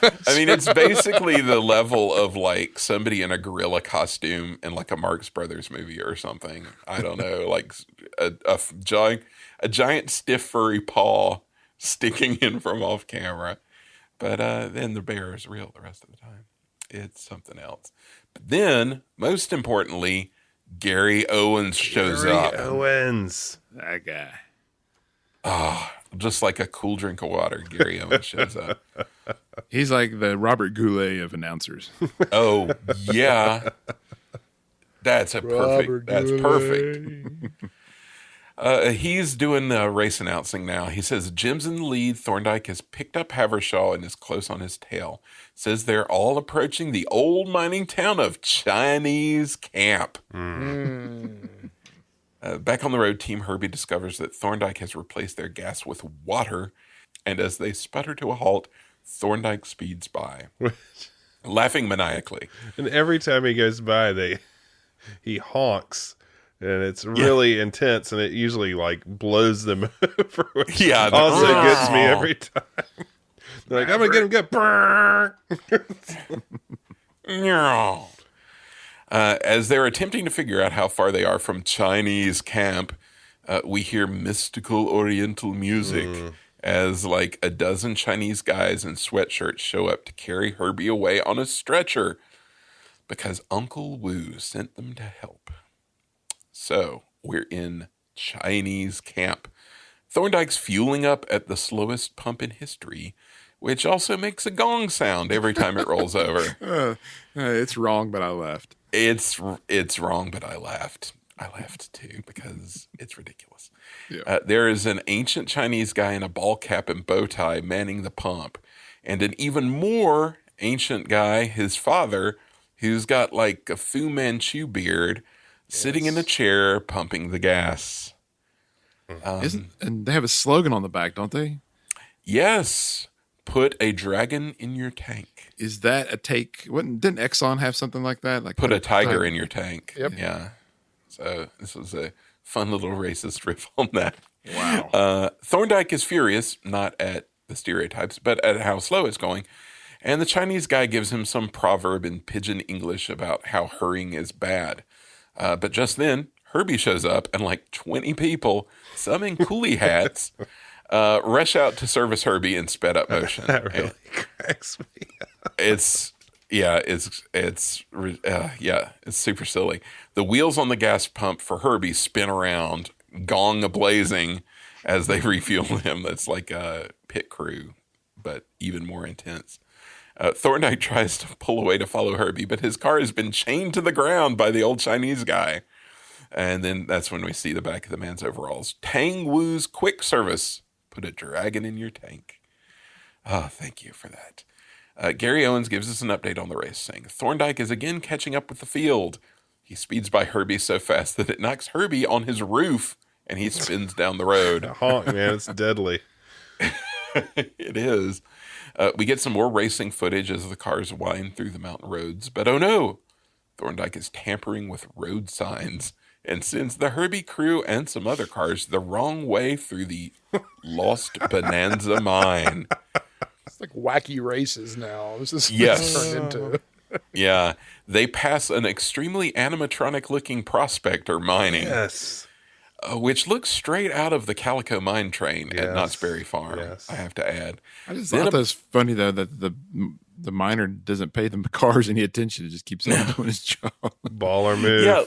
[SPEAKER 3] I mean, it's basically the level of like somebody in a gorilla costume in like a Marx Brothers movie or something. I don't know, like a giant stiff furry paw sticking in from off camera. But then the bear is real the rest of the time. It's something else. But then, most importantly, Gary Owens shows up.
[SPEAKER 1] Gary Owens.
[SPEAKER 4] That guy.
[SPEAKER 3] Oh, just like a cool drink of water, Gary Owens shows up.
[SPEAKER 4] He's like the Robert Goulet of announcers.
[SPEAKER 3] Oh, yeah. That's perfect. He's doing race announcing now. He says, Jim's in the lead. Thorndike has picked up Havershaw and is close on his tail. Says they're all approaching the old mining town of Chinese Camp. Back on the road, Team Herbie discovers that Thorndike has replaced their gas with water. And as they sputter to a halt, Thorndike speeds by, laughing maniacally.
[SPEAKER 1] And every time he goes by, he honks. And it's really intense, and it usually like blows them over. Which also gets me every time. They're like, I'm gonna get him good.
[SPEAKER 3] As they're attempting to figure out how far they are from Chinese Camp, we hear mystical Oriental music as like a dozen Chinese guys in sweatshirts show up to carry Herbie away on a stretcher because Uncle Wu sent them to help. So we're in Chinese Camp. Thorndike's fueling up at the slowest pump in history, which also makes a gong sound every time it rolls over.
[SPEAKER 4] It's wrong, but I laughed.
[SPEAKER 3] It's wrong, but I laughed. I laughed too because it's ridiculous. Yeah. There is an ancient Chinese guy in a ball cap and bow tie manning the pump, and an even more ancient guy, his father, who's got like a Fu Manchu beard, sitting in a chair, pumping the gas.
[SPEAKER 4] And they have a slogan on the back, don't they?
[SPEAKER 3] Yes. Put a dragon in your tank.
[SPEAKER 4] Is that a take? Didn't Exxon have something like that? Like
[SPEAKER 3] put a tiger in your tank.
[SPEAKER 2] Yep.
[SPEAKER 3] Yeah. So this was a fun little racist riff on that.
[SPEAKER 4] Wow.
[SPEAKER 3] Thorndike is furious, not at the stereotypes, but at how slow it's going. And the Chinese guy gives him some proverb in pidgin English about how hurrying is bad. But just then, Herbie shows up, and like 20 people, some in coolie hats, rush out to service Herbie in sped up motion.
[SPEAKER 1] That really cracks me up.
[SPEAKER 3] It's super silly. The wheels on the gas pump for Herbie spin around, gong a-blazing as they refuel him. That's like a pit crew, but even more intense. Thorndike tries to pull away to follow Herbie, but his car has been chained to the ground by the old Chinese guy. And then that's when we see the back of the man's overalls. Tang Wu's quick service. Put a dragon in your tank. Oh, thank you for that. Gary Owens gives us an update on the race, saying Thorndike is again catching up with the field. He speeds by Herbie so fast that it knocks Herbie on his roof, and he spins down the road.
[SPEAKER 1] Honk, man, it's deadly.
[SPEAKER 3] It is. We get some more racing footage as the cars wind through the mountain roads. But oh no, Thorndike is tampering with road signs and sends the Herbie crew and some other cars the wrong way through the Lost Bonanza mine.
[SPEAKER 2] It's like wacky races now. This is turned into.
[SPEAKER 3] Yeah. They pass an extremely animatronic-looking prospector mining.
[SPEAKER 1] Yes.
[SPEAKER 3] Which looks straight out of the Calico Mine Train at Knott's Berry Farm, I have to add.
[SPEAKER 4] I just thought that was funny, though, that the miner doesn't pay the cars any attention. It just keeps on doing his job.
[SPEAKER 1] Baller move.
[SPEAKER 3] Yeah.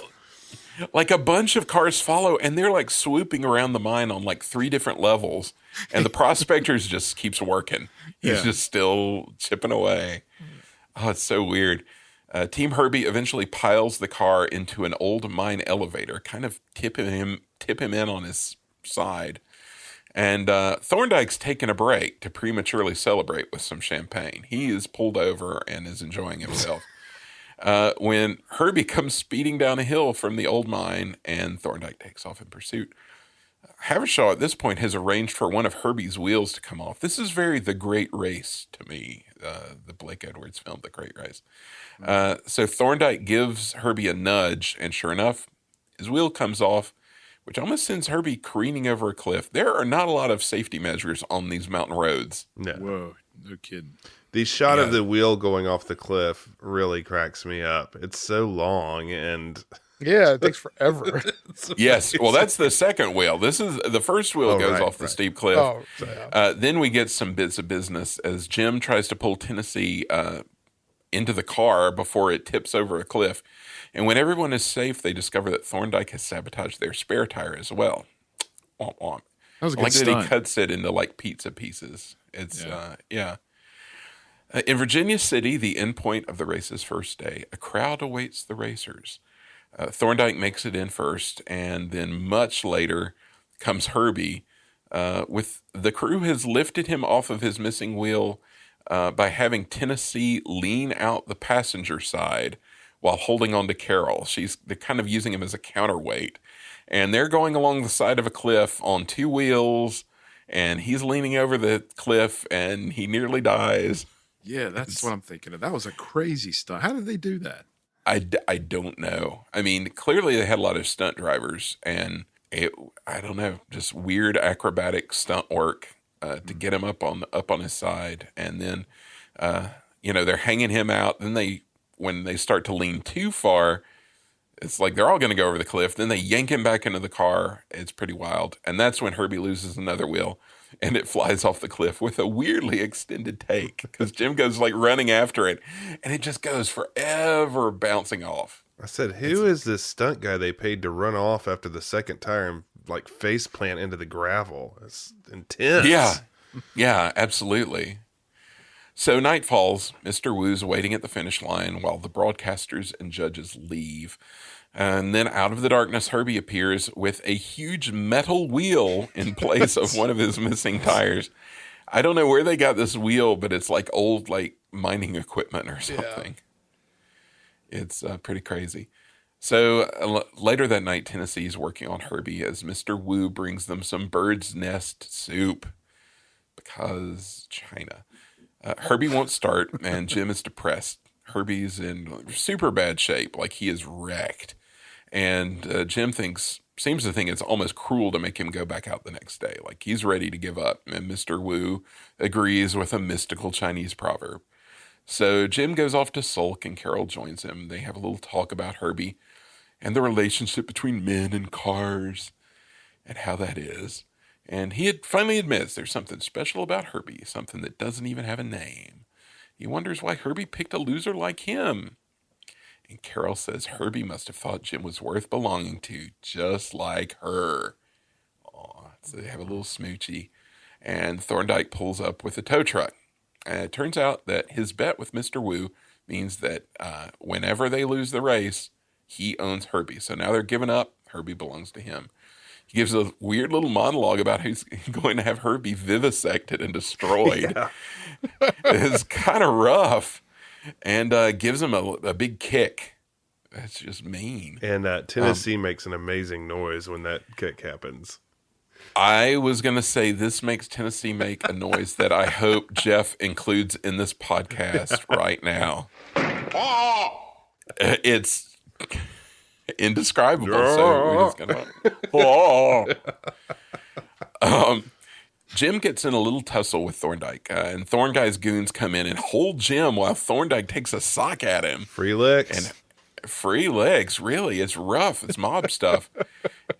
[SPEAKER 3] Like a bunch of cars follow, and they're like swooping around the mine on like 3 different levels, and the prospectors just keeps working. He's just still chipping away. Oh, it's so weird. Team Herbie eventually piles the car into an old mine elevator, kind of tip him in on his side. And Thorndike's taking a break to prematurely celebrate with some champagne. He is pulled over and is enjoying himself. When Herbie comes speeding down a hill from the old mine and Thorndike takes off in pursuit. Havershaw at this point has arranged for one of Herbie's wheels to come off. This is very The Great Race to me, the Blake Edwards film, The Great Race. So Thorndike gives Herbie a nudge, and sure enough, his wheel comes off, which almost sends Herbie careening over a cliff. There are not a lot of safety measures on these mountain roads.
[SPEAKER 1] No.
[SPEAKER 4] Whoa, no kidding.
[SPEAKER 1] The shot of the wheel going off the cliff really cracks me up. It's so long and...
[SPEAKER 2] Yeah, it takes forever.
[SPEAKER 3] Yes, well, that's the second wheel. This is the first wheel goes off the steep cliff.
[SPEAKER 2] Oh, yeah.
[SPEAKER 3] Then we get some bits of business as Jim tries to pull Tennessee into the car before it tips over a cliff. And when everyone is safe, they discover that Thorndike has sabotaged their spare tire as well. Womp womp.
[SPEAKER 4] That was a good
[SPEAKER 3] like
[SPEAKER 4] stunt.
[SPEAKER 3] that he cuts it into like pizza pieces. It's in Virginia City, the endpoint of the race's first day, a crowd awaits the racers. Thorndike makes it in first, and then much later comes Herbie. With the crew has lifted him off of his missing wheel by having Tennessee lean out the passenger side while holding on to Carol. They're kind of using him as a counterweight. And they're going along the side of a cliff on 2 wheels, and he's leaning over the cliff, and he nearly dies.
[SPEAKER 4] Yeah, that's what I'm thinking of. That was a crazy stunt. How did they do that?
[SPEAKER 3] I don't know. I mean, clearly they had a lot of stunt drivers, and I don't know, just weird acrobatic stunt work to get him up on his side. And then, they're hanging him out. Then when they start to lean too far, it's like they're all going to go over the cliff. Then they yank him back into the car. It's pretty wild. And that's when Herbie loses another wheel, and it flies off the cliff with a weirdly extended take because Jim goes like running after it, and it just goes forever bouncing off.
[SPEAKER 1] I said, who is this stunt guy they paid to run off after the second tire and like face plant into the gravel? It's intense.
[SPEAKER 3] Yeah, absolutely. So night falls. Mr. Wu's waiting at the finish line while the broadcasters and judges leave. And then out of the darkness, Herbie appears with a huge metal wheel in place of one of his missing tires. I don't know where they got this wheel, but it's like old like mining equipment or something. Yeah. It's pretty crazy. So later that night, Tennessee is working on Herbie as Mr. Wu brings them some bird's nest soup because China. Herbie won't start, and Jim is depressed. Herbie's in super bad shape, like he is wrecked. And Jim seems to think it's almost cruel to make him go back out the next day. Like he's ready to give up. And Mr. Wu agrees with a mystical Chinese proverb. So Jim goes off to sulk, and Carol joins him. They have a little talk about Herbie and the relationship between men and cars and how that is. And he finally admits there's something special about Herbie, something that doesn't even have a name. He wonders why Herbie picked a loser like him. And Carol says Herbie must have thought Jim was worth belonging to, just like her. Aw, so they have a little smoochie. And Thorndike pulls up with a tow truck. And it turns out that his bet with Mr. Wu means that whenever they lose the race, he owns Herbie. So now they're giving up. Herbie belongs to him. He gives a weird little monologue about who's going to have Herbie vivisected and destroyed. Yeah. It's kind of rough, and gives him a big kick. That's just mean.
[SPEAKER 1] And Tennessee makes an amazing noise when that kick happens.
[SPEAKER 3] I was going to say this makes Tennessee make a noise that I hope Jeff includes in this podcast right now. It's indescribable. So we're just gonna. Jim gets in a little tussle with Thorndike, and Thorndyke's goons come in and hold Jim while Thorndike takes a sock at him.
[SPEAKER 1] Free licks.
[SPEAKER 3] And free legs, really. It's rough. It's mob stuff.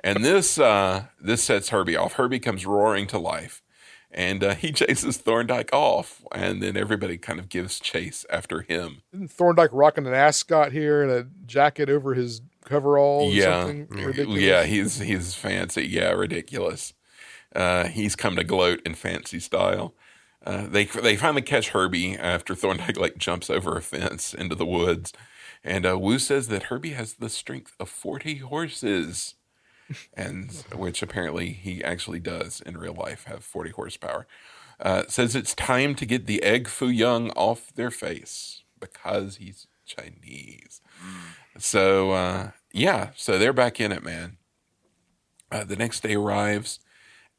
[SPEAKER 3] And this sets Herbie off. Herbie comes roaring to life, and he chases Thorndike off, and then everybody kind of gives chase after him.
[SPEAKER 2] Isn't Thorndike rocking an ascot here and a jacket over his coverall? Yeah, something ridiculous?
[SPEAKER 3] Yeah, he's fancy. Yeah, ridiculous. He's come to gloat in fancy style. They finally catch Herbie after Thorndike like jumps over a fence into the woods, and Wu says that Herbie has the strength of 40 horses. And which apparently he actually does in real life have 40 horsepower. Says it's time to get the egg foo young off their face because he's Chinese. So so they're back in it, man. The next day arrives,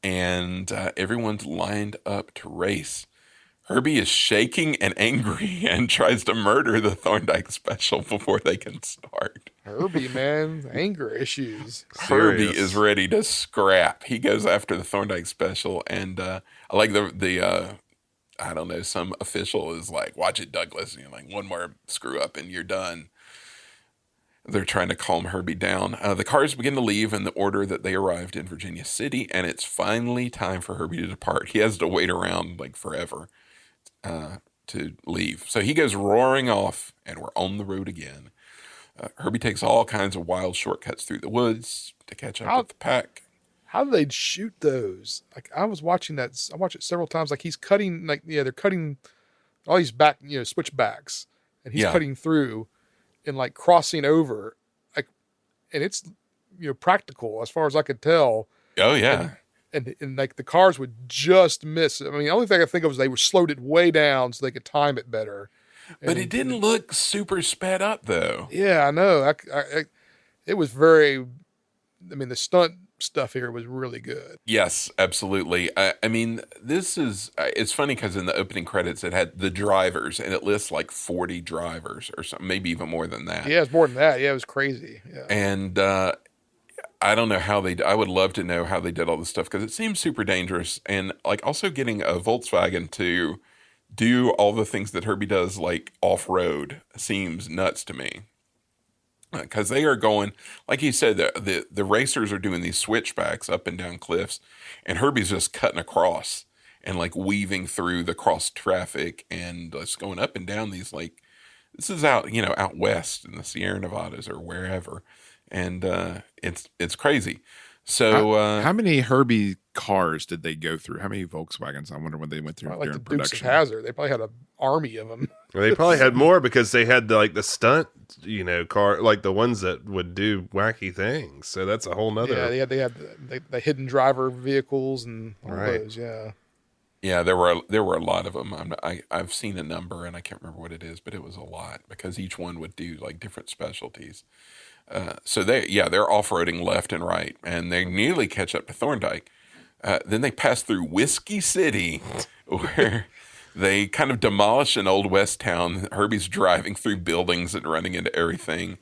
[SPEAKER 3] and everyone's lined up to race. Herbie is shaking and angry and tries to murder the Thorndike special before they can start.
[SPEAKER 2] Herbie, man, anger issues.
[SPEAKER 3] Herbie is ready to scrap. He goes after the Thorndike special, and I like the I don't know, some official is like, "Watch it, Douglas." And you're like, one more screw up and you're done. They're trying to calm Herbie down. The cars begin to leave in the order that they arrived in Virginia City, and it's finally time for Herbie to depart. He has to wait around like forever to leave. So he goes roaring off, and we're on the road again. Herbie takes all kinds of wild shortcuts through the woods to catch up with the pack.
[SPEAKER 2] How do they shoot those? Like I was watching that. I watched it several times. Like he's cutting, they're cutting all these back, switchbacks, and he's cutting through and like crossing over. Like and it's practical as far as I could tell.
[SPEAKER 3] Oh yeah.
[SPEAKER 2] And like the cars would just miss. I mean, the only thing I think of was they were slowed it way down so they could time it better.
[SPEAKER 3] But it didn't look super sped up though.
[SPEAKER 2] Yeah, I know. It was very. I mean, the stunt stuff here was really good.
[SPEAKER 3] Yes, absolutely. I mean, it's funny because in the opening credits it had the drivers, and it lists like 40 drivers or something, maybe even more than that.
[SPEAKER 2] Yeah, it's more than that. Yeah, it was crazy. Yeah.
[SPEAKER 3] And I don't know how I would love to know how they did all this stuff because it seems super dangerous. And like also getting a Volkswagen to do all the things that Herbie does, like off-road, seems nuts to me. Because they are going, like you said, the racers are doing these switchbacks up and down cliffs, and Herbie's just cutting across and like weaving through the cross traffic and just going up and down these, like, this is out west in the Sierra Nevadas or wherever. And it's crazy. So
[SPEAKER 4] how many Herbie cars did they go through? How many Volkswagens? I wonder when they went through
[SPEAKER 2] like
[SPEAKER 4] during
[SPEAKER 2] the Dukes
[SPEAKER 4] production.
[SPEAKER 2] of Hazzard. They probably had an army of them.
[SPEAKER 1] Well, they probably had more because they had the stunt, car, like the ones that would do wacky things. So that's a whole nother.
[SPEAKER 2] Yeah, they had the hidden driver vehicles and all those. Yeah.
[SPEAKER 3] Yeah, there were a lot of them. I've seen a number and I can't remember what it is, but it was a lot because each one would do like different specialties. So they're off-roading left and right, and they nearly catch up to Thorndike. Then they pass through Whiskey City, where they kind of demolish an old West town. Herbie's driving through buildings and running into everything,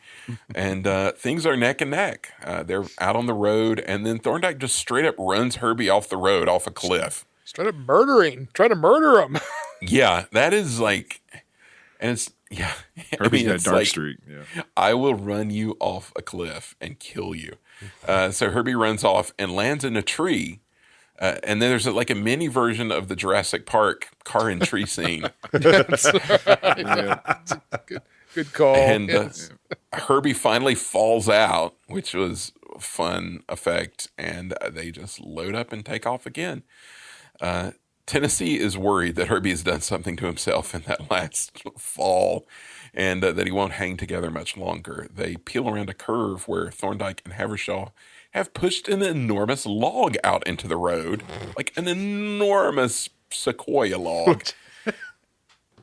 [SPEAKER 3] and things are neck and neck. They're out on the road, and then Thorndike just straight up runs Herbie off the road, off a cliff.
[SPEAKER 2] Straight up trying to murder him.
[SPEAKER 3] Yeah, that is like, and it's. Yeah.
[SPEAKER 4] Herbie's got a dark streak. Yeah.
[SPEAKER 3] I will run you off a cliff and kill you. So Herbie runs off and lands in a tree. And then there's a mini version of the Jurassic Park car and tree scene.
[SPEAKER 2] That's right. Yeah. Good call.
[SPEAKER 3] And Herbie finally falls out, which was a fun effect. And they just load up and take off again. Tennessee is worried that Herbie has done something to himself in that last fall and that he won't hang together much longer. They peel around a curve where Thorndike and Havershaw have pushed an enormous log out into the road, like an enormous sequoia log.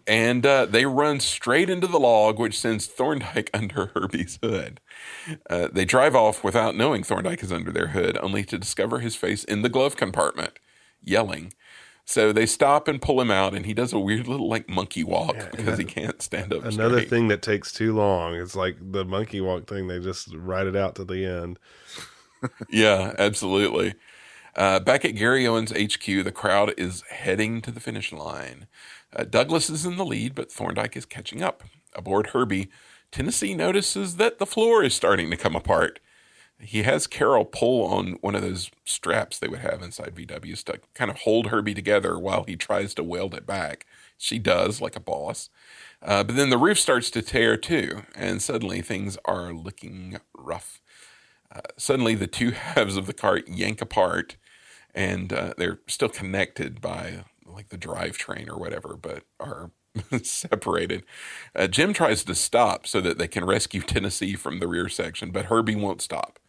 [SPEAKER 3] And they run straight into the log, which sends Thorndike under Herbie's hood. They drive off without knowing Thorndike is under their hood, only to discover his face in the glove compartment, yelling. So they stop and pull him out, and he does a weird little monkey walk because he can't stand up
[SPEAKER 1] Another
[SPEAKER 3] straight.
[SPEAKER 1] thing that takes too long. It's like the monkey walk thing. They just ride it out to the end.
[SPEAKER 3] Yeah, absolutely. Back at Gary Owens' HQ, the crowd is heading to the finish line. Douglas is in the lead, but Thorndike is catching up. Aboard Herbie, Tennessee notices that the floor is starting to come apart. He has Carol pull on one of those straps they would have inside VWs to kind of hold Herbie together while he tries to weld it back. She does, like a boss. But then the roof starts to tear too, and suddenly things are looking rough. Suddenly the two halves of the car yank apart, and they're still connected by like the drivetrain or whatever, but are separated. Jim tries to stop so that they can rescue Tennessee from the rear section, but Herbie won't stop.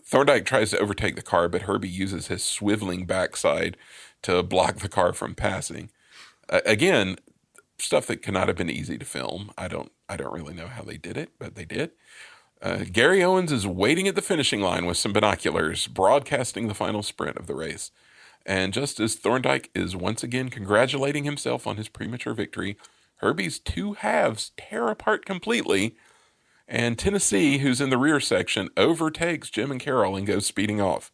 [SPEAKER 3] Thorndike tries to overtake the car, but Herbie uses his swiveling backside to block the car from passing. Again, stuff that could not have been easy to film. I don't really know how they did it, but they did. Gary Owens is waiting at the finishing line with some binoculars, broadcasting the final sprint of the race. And just as Thorndike is once again congratulating himself on his premature victory, Herbie's two halves tear apart completely, and Tennessee, who's in the rear section, overtakes Jim and Carol and goes speeding off.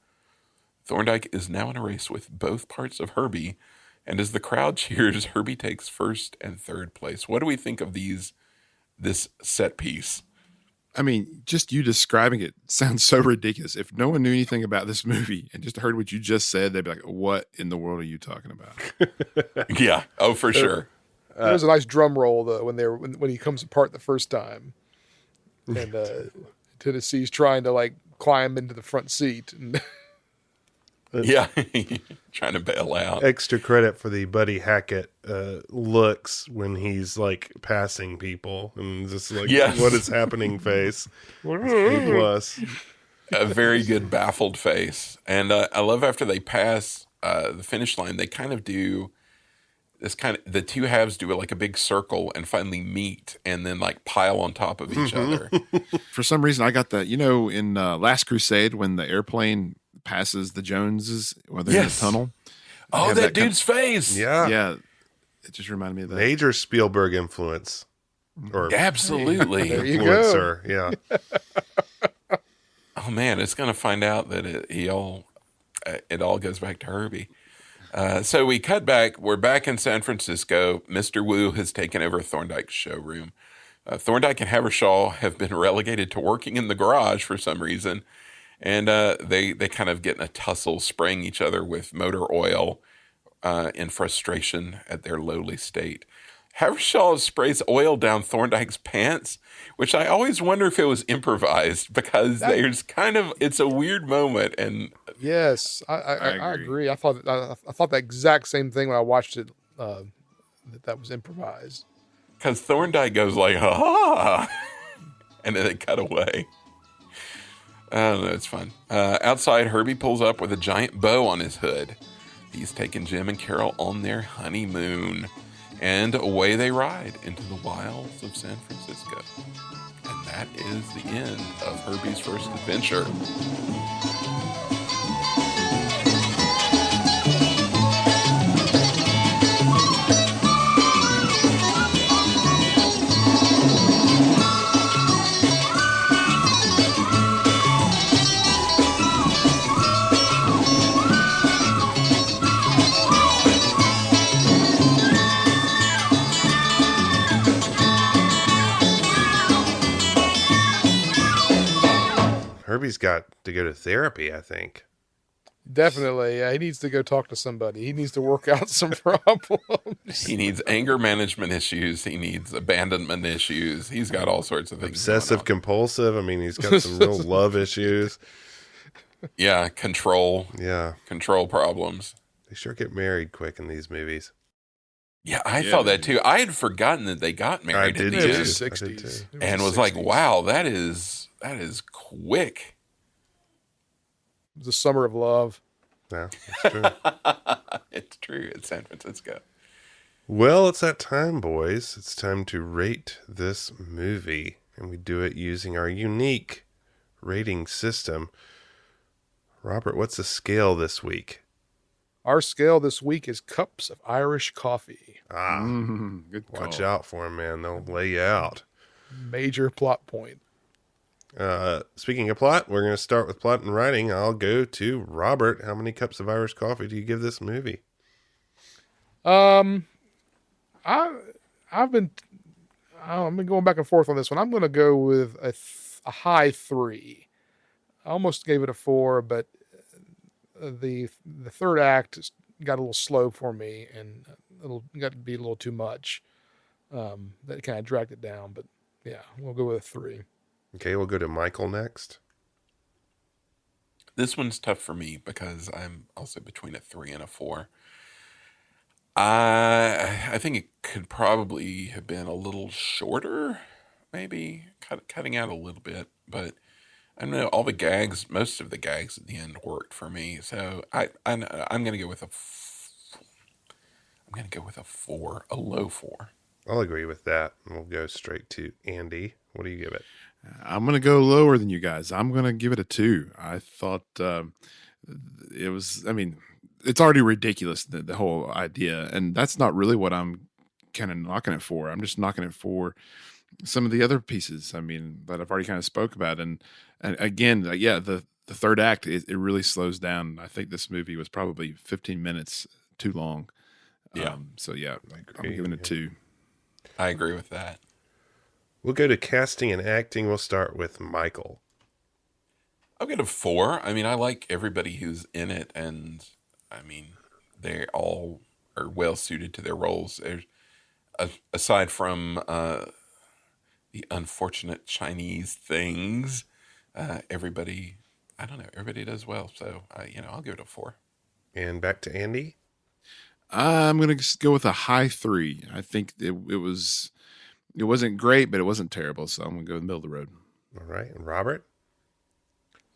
[SPEAKER 3] Thorndike is now in a race with both parts of Herbie, and as the crowd cheers, Herbie takes first and third place. What do we think of this set piece?
[SPEAKER 4] I mean, just you describing it sounds so ridiculous. If no one knew anything about this movie and just heard what you just said, they'd be like, what in the world are you talking about?
[SPEAKER 3] Yeah. Oh, for sure.
[SPEAKER 2] There's a nice drum roll though when he comes apart the first time, and Tennessee's trying to climb into the front seat, and
[SPEAKER 3] Yeah, trying to bail out.
[SPEAKER 1] Extra credit for the Buddy Hackett looks when he's like passing people and just like, what is happening face. A+.
[SPEAKER 3] A very good baffled face. And I love after they pass the finish line, they kind of do this the two halves do like a big circle and finally meet and then like pile on top of each other.
[SPEAKER 4] For some reason, I got that, in Last Crusade when the airplane passes the Joneses while they're in the tunnel.
[SPEAKER 3] Oh, that dude's face.
[SPEAKER 1] Yeah.
[SPEAKER 4] Yeah. It just reminded me of that.
[SPEAKER 1] Major Spielberg influence. Or
[SPEAKER 3] absolutely.
[SPEAKER 2] There you
[SPEAKER 1] influencer.
[SPEAKER 2] go.
[SPEAKER 1] Yeah.
[SPEAKER 3] Oh man, it's going to find out that it all goes back to Herbie. So we cut back. We're back in San Francisco. Mr. Wu has taken over Thorndyke's showroom. Thorndyke and Havershaw have been relegated to working in the garage for some reason. And they kind of get in a tussle, spraying each other with motor oil in frustration at their lowly state. Havershaw sprays oil down Thorndyke's pants, which I always wonder if it was improvised because it's a weird moment. And
[SPEAKER 2] yes, I agree. I thought the exact same thing when I watched it. That was improvised.
[SPEAKER 3] Because Thorndyke goes like, "Ah," and then they cut away. I don't know, it's fun. Outside, Herbie pulls up with a giant bow on his hood. He's taking Jim and Carol on their honeymoon. And away they ride into the wilds of San Francisco. And that is the end of Herbie's first adventure.
[SPEAKER 1] Herbie's got to go to therapy, I think.
[SPEAKER 2] Definitely. Yeah, he needs to go talk to somebody. He needs to work out some problems.
[SPEAKER 3] He needs anger management issues. He needs abandonment issues. He's got all sorts of things.
[SPEAKER 1] Obsessive compulsive. I mean, he's got some real love issues.
[SPEAKER 3] Yeah, control.
[SPEAKER 1] Yeah.
[SPEAKER 3] Control problems.
[SPEAKER 1] They sure get married quick in these movies.
[SPEAKER 3] Yeah, I thought that too. I had forgotten that they got married in the
[SPEAKER 2] It was the 60s.
[SPEAKER 3] And was like, wow, that is quick.
[SPEAKER 2] It was the summer of love.
[SPEAKER 1] Yeah, it's true.
[SPEAKER 3] It's true. It's San Francisco.
[SPEAKER 1] Well, it's that time, boys. It's time to rate this movie. And we do it using our unique rating system. Robert, what's the scale this week?
[SPEAKER 2] Our scale this week is cups of Irish coffee.
[SPEAKER 4] Good call.
[SPEAKER 1] Watch out for them, man. They'll lay you out.
[SPEAKER 2] Major plot point.
[SPEAKER 1] Speaking of plot, we're going to start with plot and writing. I'll go to Robert. How many cups of Irish coffee do you give this movie?
[SPEAKER 2] I've been going back and forth on this one. I'm going to go with a high 3. I almost gave it a 4, but the third act got a little slow for me and got to be a little too much. That kind of dragged it down, but yeah, we'll go with a 3.
[SPEAKER 1] Okay, we'll go to Michael next.
[SPEAKER 3] This one's tough for me because I'm also between a 3 and a 4. I think it could probably have been a little shorter, maybe cutting out a little bit, but I don't know. All the gags, most of the gags at the end worked for me, so I'm going to go with a 4, a low 4.
[SPEAKER 1] I'll agree with that, and we'll go straight to Andy. What do you give it?
[SPEAKER 4] I'm going to go lower than you guys. I'm going to give it a 2. I thought it was, it's already ridiculous, the whole idea. And that's not really what I'm kind of knocking it for. I'm just knocking it for some of the other pieces, that I've already kind of spoke about. And again, the third act, it really slows down. I think this movie was probably 15 minutes too long.
[SPEAKER 3] Yeah.
[SPEAKER 4] I'm giving it 2.
[SPEAKER 3] I agree with that.
[SPEAKER 1] We'll go to casting and acting. We'll start with Michael.
[SPEAKER 3] I'll get a 4. I like everybody who's in it, and they all are well suited to their roles. There's, aside from the unfortunate Chinese things, everybody I don't know. Everybody does well, so I'll give it a 4.
[SPEAKER 1] And back to Andy.
[SPEAKER 4] I'm gonna go with a high 3. I think it wasn't great, but it wasn't terrible. So I'm gonna go in the middle of the road.
[SPEAKER 1] All right, and Robert.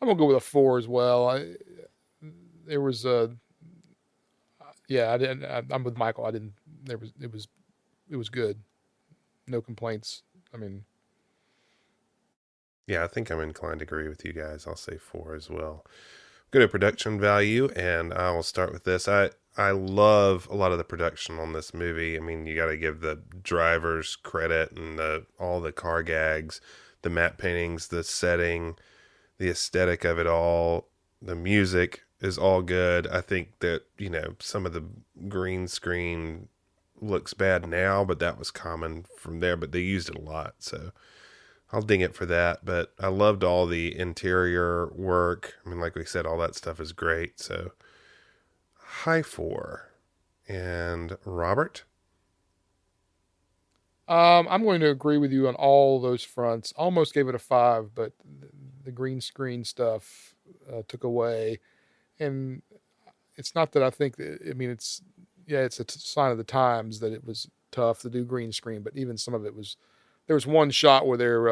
[SPEAKER 2] I'm gonna go with a 4 as well. I'm with Michael. It was good. No complaints. I mean,
[SPEAKER 1] yeah, I think I'm inclined to agree with you guys. I'll say 4 as well. Good at production value, and I will start with this. I love a lot of the production on this movie. I mean, you got to give the drivers credit and all the car gags, the matte paintings, the setting, the aesthetic of it all. The music is all good. I think that, some of the green screen looks bad now, but that was common from there, but they used it a lot. So I'll ding it for that. But I loved all the interior work. I mean, like we said, all that stuff is great. So high 4. And Robert?
[SPEAKER 2] I'm going to agree with you on all those fronts. Almost gave it a 5, but the green screen stuff took away. And it's not that I think it's a sign of the times that it was tough to do green screen, but even some of it was. There was one shot where they're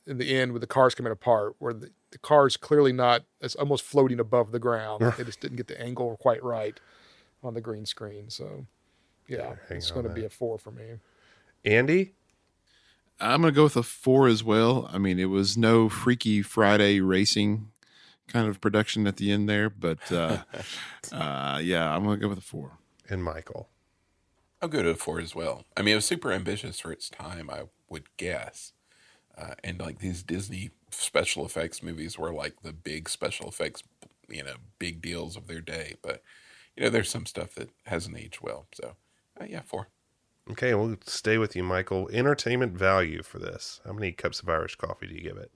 [SPEAKER 2] in the end with the cars coming apart, where the car's clearly not. It's almost floating above the ground. They just didn't get the angle quite right on the green screen. So, yeah, it's going to be a 4 for me.
[SPEAKER 1] Andy?
[SPEAKER 4] I'm going to go with a 4 as well. I mean, it was no Freaky Friday racing kind of production at the end there, but yeah, I'm going to go with a 4.
[SPEAKER 1] And Michael?
[SPEAKER 3] I'll go to a 4 as well. I mean, it was super ambitious for its time, I would guess. And like these Disney special effects movies were like the big special effects, big deals of their day. But, there's some stuff that hasn't aged well. So, yeah, 4.
[SPEAKER 1] Okay, we'll stay with you, Michael. Entertainment value for this. How many cups of Irish coffee do you give it?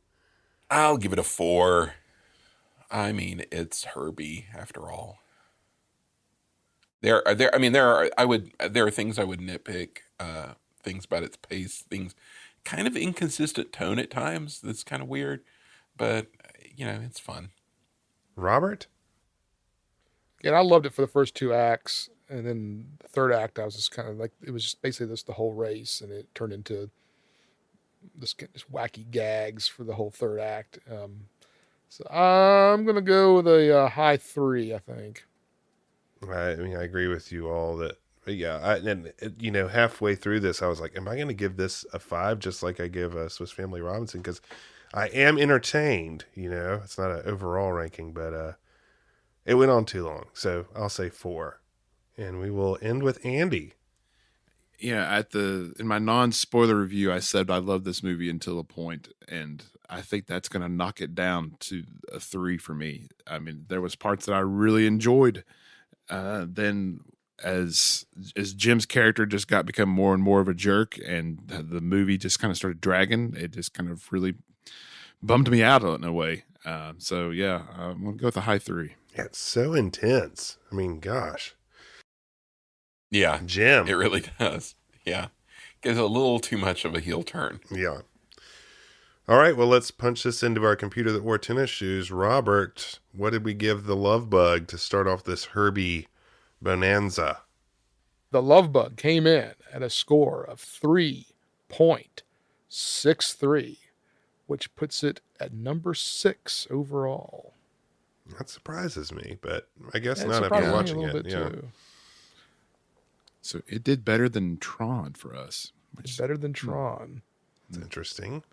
[SPEAKER 3] I'll give it a 4. I mean, it's Herbie after all. There are things I would nitpick, things about its pace, things kind of inconsistent tone at times. That's kind of weird, but it's fun.
[SPEAKER 1] Robert?
[SPEAKER 2] Yeah, I loved it for the first 2 acts, and then the third act, I was just kind of like, it was just basically this the whole race, and it turned into this wacky gags for the whole third act. So I'm gonna go with a high 3, I think.
[SPEAKER 1] I mean, I agree with you all that. Yeah, halfway through this, I was like, "Am I going to give this a 5, just like I give Swiss Family Robinson?" Because I am entertained. It's not an overall ranking, but it went on too long, so I'll say 4. And we will end with Andy.
[SPEAKER 4] Yeah, in my non-spoiler review, I said I love this movie until a point, and I think that's going to knock it down to a 3 for me. I mean, there was parts that I really enjoyed. Then as Jim's character just become more and more of a jerk, and the movie just kind of started dragging, it just kind of really bummed me out in a way. So yeah, I'm gonna go with a high 3.
[SPEAKER 1] Yeah, it's so intense. I mean, gosh.
[SPEAKER 3] Yeah,
[SPEAKER 1] Jim.
[SPEAKER 3] It really does. Yeah, gives a little too much of a heel turn.
[SPEAKER 1] Yeah. All right, well, let's punch this into our computer that wore tennis shoes. Robert, what did we give the Love Bug to start off this Herbie bonanza?
[SPEAKER 2] The Love Bug came in at a score of 3.63, which puts it at number 6 overall.
[SPEAKER 1] That surprises me, but I guess not after watching it. Yeah.
[SPEAKER 2] Too.
[SPEAKER 4] So it did better than Tron for us.
[SPEAKER 2] It's better than Tron.
[SPEAKER 1] That's interesting.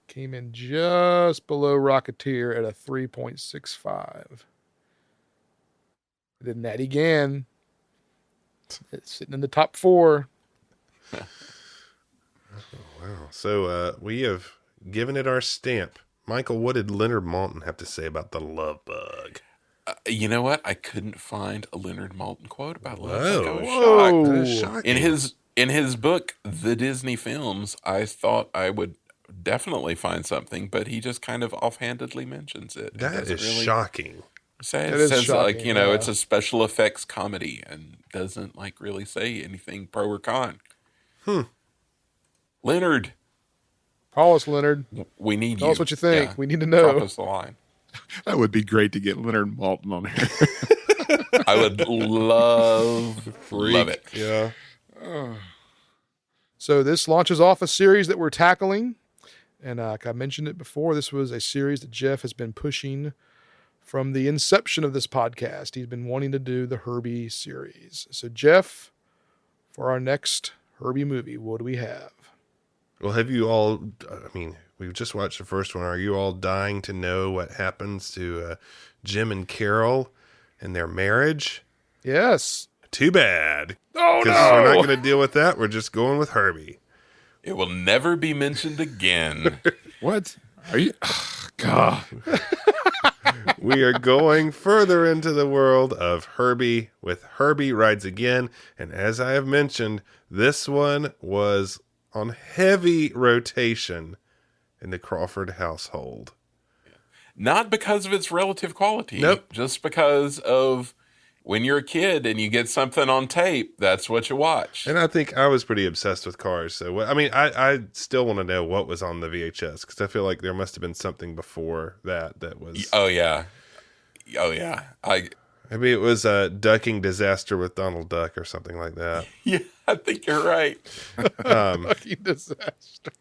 [SPEAKER 2] Came in just below Rocketeer at a 3.65. Then Natty Gann, it's sitting in the top 4.
[SPEAKER 1] Oh, wow. So we have given it our stamp. Michael, what did Leonard Maltin have to say about the Love Bug?
[SPEAKER 3] You know what? I couldn't find a Leonard Maltin quote about Love Bug. I was
[SPEAKER 1] shocked. That is shocking.
[SPEAKER 3] In his book, The Disney Films, I thought I would definitely find something, but he just kind of offhandedly mentions it.
[SPEAKER 1] That is shocking.
[SPEAKER 3] It says shocking, it's a special effects comedy and doesn't really say anything pro or con. Leonard.
[SPEAKER 2] Call us, Leonard.
[SPEAKER 3] We need
[SPEAKER 2] Tell us what you think. We need to know.
[SPEAKER 3] Drop us the line.
[SPEAKER 4] That would be great to get Leonard Maltin on here.
[SPEAKER 3] I would love it.
[SPEAKER 1] Yeah.
[SPEAKER 2] So this launches off a series that we're tackling. And like I mentioned it before, this was a series that Jeff has been pushing from the inception of this podcast. He's been wanting to do the Herbie series. So Jeff, for our next Herbie movie, what do we have?
[SPEAKER 1] Well, have you all, I mean, we've just watched the first one. Are you all dying to know what happens to Jim and Carol and their marriage?
[SPEAKER 2] Yes.
[SPEAKER 1] Too bad.
[SPEAKER 2] Oh, no.
[SPEAKER 1] Because we're not going to deal with that. We're just going with Herbie.
[SPEAKER 3] It will never be mentioned again.
[SPEAKER 4] What? Are you? Oh, God.
[SPEAKER 1] We are going further into the world of Herbie with Herbie Rides Again. And as I have mentioned, this one was on heavy rotation in the Crawford household.
[SPEAKER 3] Not because of its relative quality.
[SPEAKER 1] Nope.
[SPEAKER 3] Just because of when you're a kid and you get something on tape, that's what you watch.
[SPEAKER 1] And I think I was pretty obsessed with cars. So, I mean, I still want to know what was on the VHS because I feel like there must have been something before that was...
[SPEAKER 3] Oh, yeah. Oh, yeah.
[SPEAKER 1] Maybe it was a ducking disaster with Donald Duck or something like that.
[SPEAKER 3] Yeah, I think you're right.
[SPEAKER 2] Ducking disaster.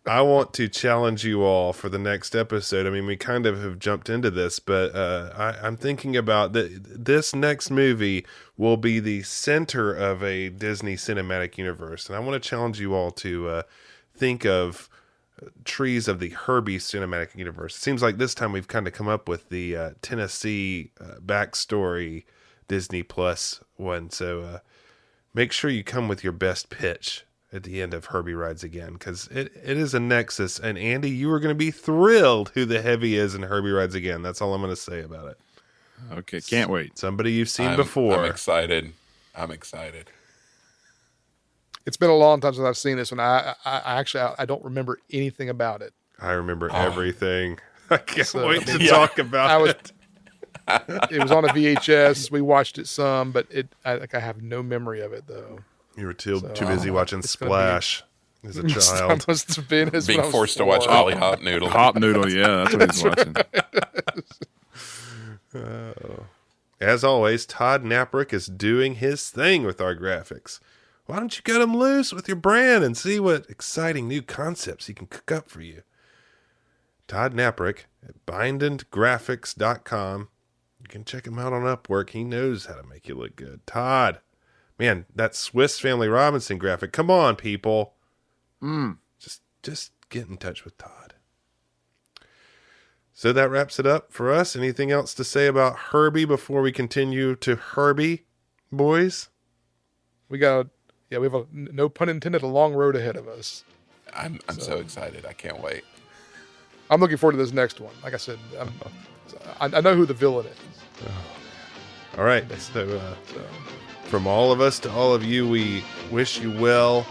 [SPEAKER 1] I want to challenge you all for the next episode. I mean, we kind of have jumped into this, but I'm thinking about this next movie will be the center of a Disney cinematic universe. And I want to challenge you all to think of trees of the Herbie cinematic universe. It seems like this time we've kind of come up with the Tennessee backstory Disney Plus one. So make sure you come with your best pitch at the end of Herbie Rides Again, because it is a nexus. And Andy, you are going to be thrilled who the heavy is in Herbie Rides Again. That's all I'm going to say about it.
[SPEAKER 4] Okay, can't wait.
[SPEAKER 1] Somebody you've seen before.
[SPEAKER 3] I'm excited.
[SPEAKER 2] It's been a long time since I've seen this one. I actually don't remember anything about it.
[SPEAKER 1] I remember everything. I can't wait to talk about it.
[SPEAKER 2] It was on a VHS. We watched it some, but I have no memory of it though.
[SPEAKER 1] You were too busy watching Splash as a child.
[SPEAKER 2] Must have been
[SPEAKER 3] being forced to watch Ollie Hop Noodle.
[SPEAKER 4] Hop Noodle, yeah, that's what he's watching.
[SPEAKER 1] As always, Todd Naprick is doing his thing with our graphics. Why don't you cut him loose with your brand and see what exciting new concepts he can cook up for you? Todd Naprick at bindandgraphics.com. You can check him out on Upwork. He knows how to make you look good. Todd. Man, that Swiss Family Robinson graphic. Come on, people. Just get in touch with Todd. So that wraps it up for us. Anything else to say about Herbie before we continue to Herbie, boys?
[SPEAKER 2] We have a, no pun intended, a long road ahead of us.
[SPEAKER 3] I'm so excited. I can't wait.
[SPEAKER 2] I'm looking forward to this next one. Like I said, I know who the villain is.
[SPEAKER 1] All right. So from all of us to all of you, we wish you well.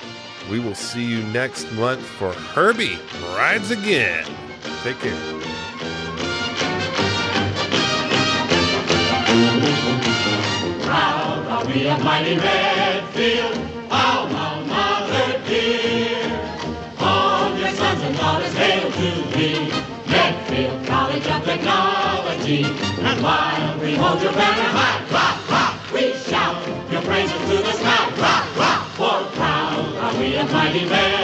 [SPEAKER 1] We will see you next month for Herbie Rides Again. Take care.
[SPEAKER 5] Proud are we of mighty Redfield, alma mater dear. All your sons and daughters hail to thee, Redfield College of Technology. And while we hold your banner high, rock, rock, we shout your praises to the sky, rock, rock. For proud are we of mighty Redfield.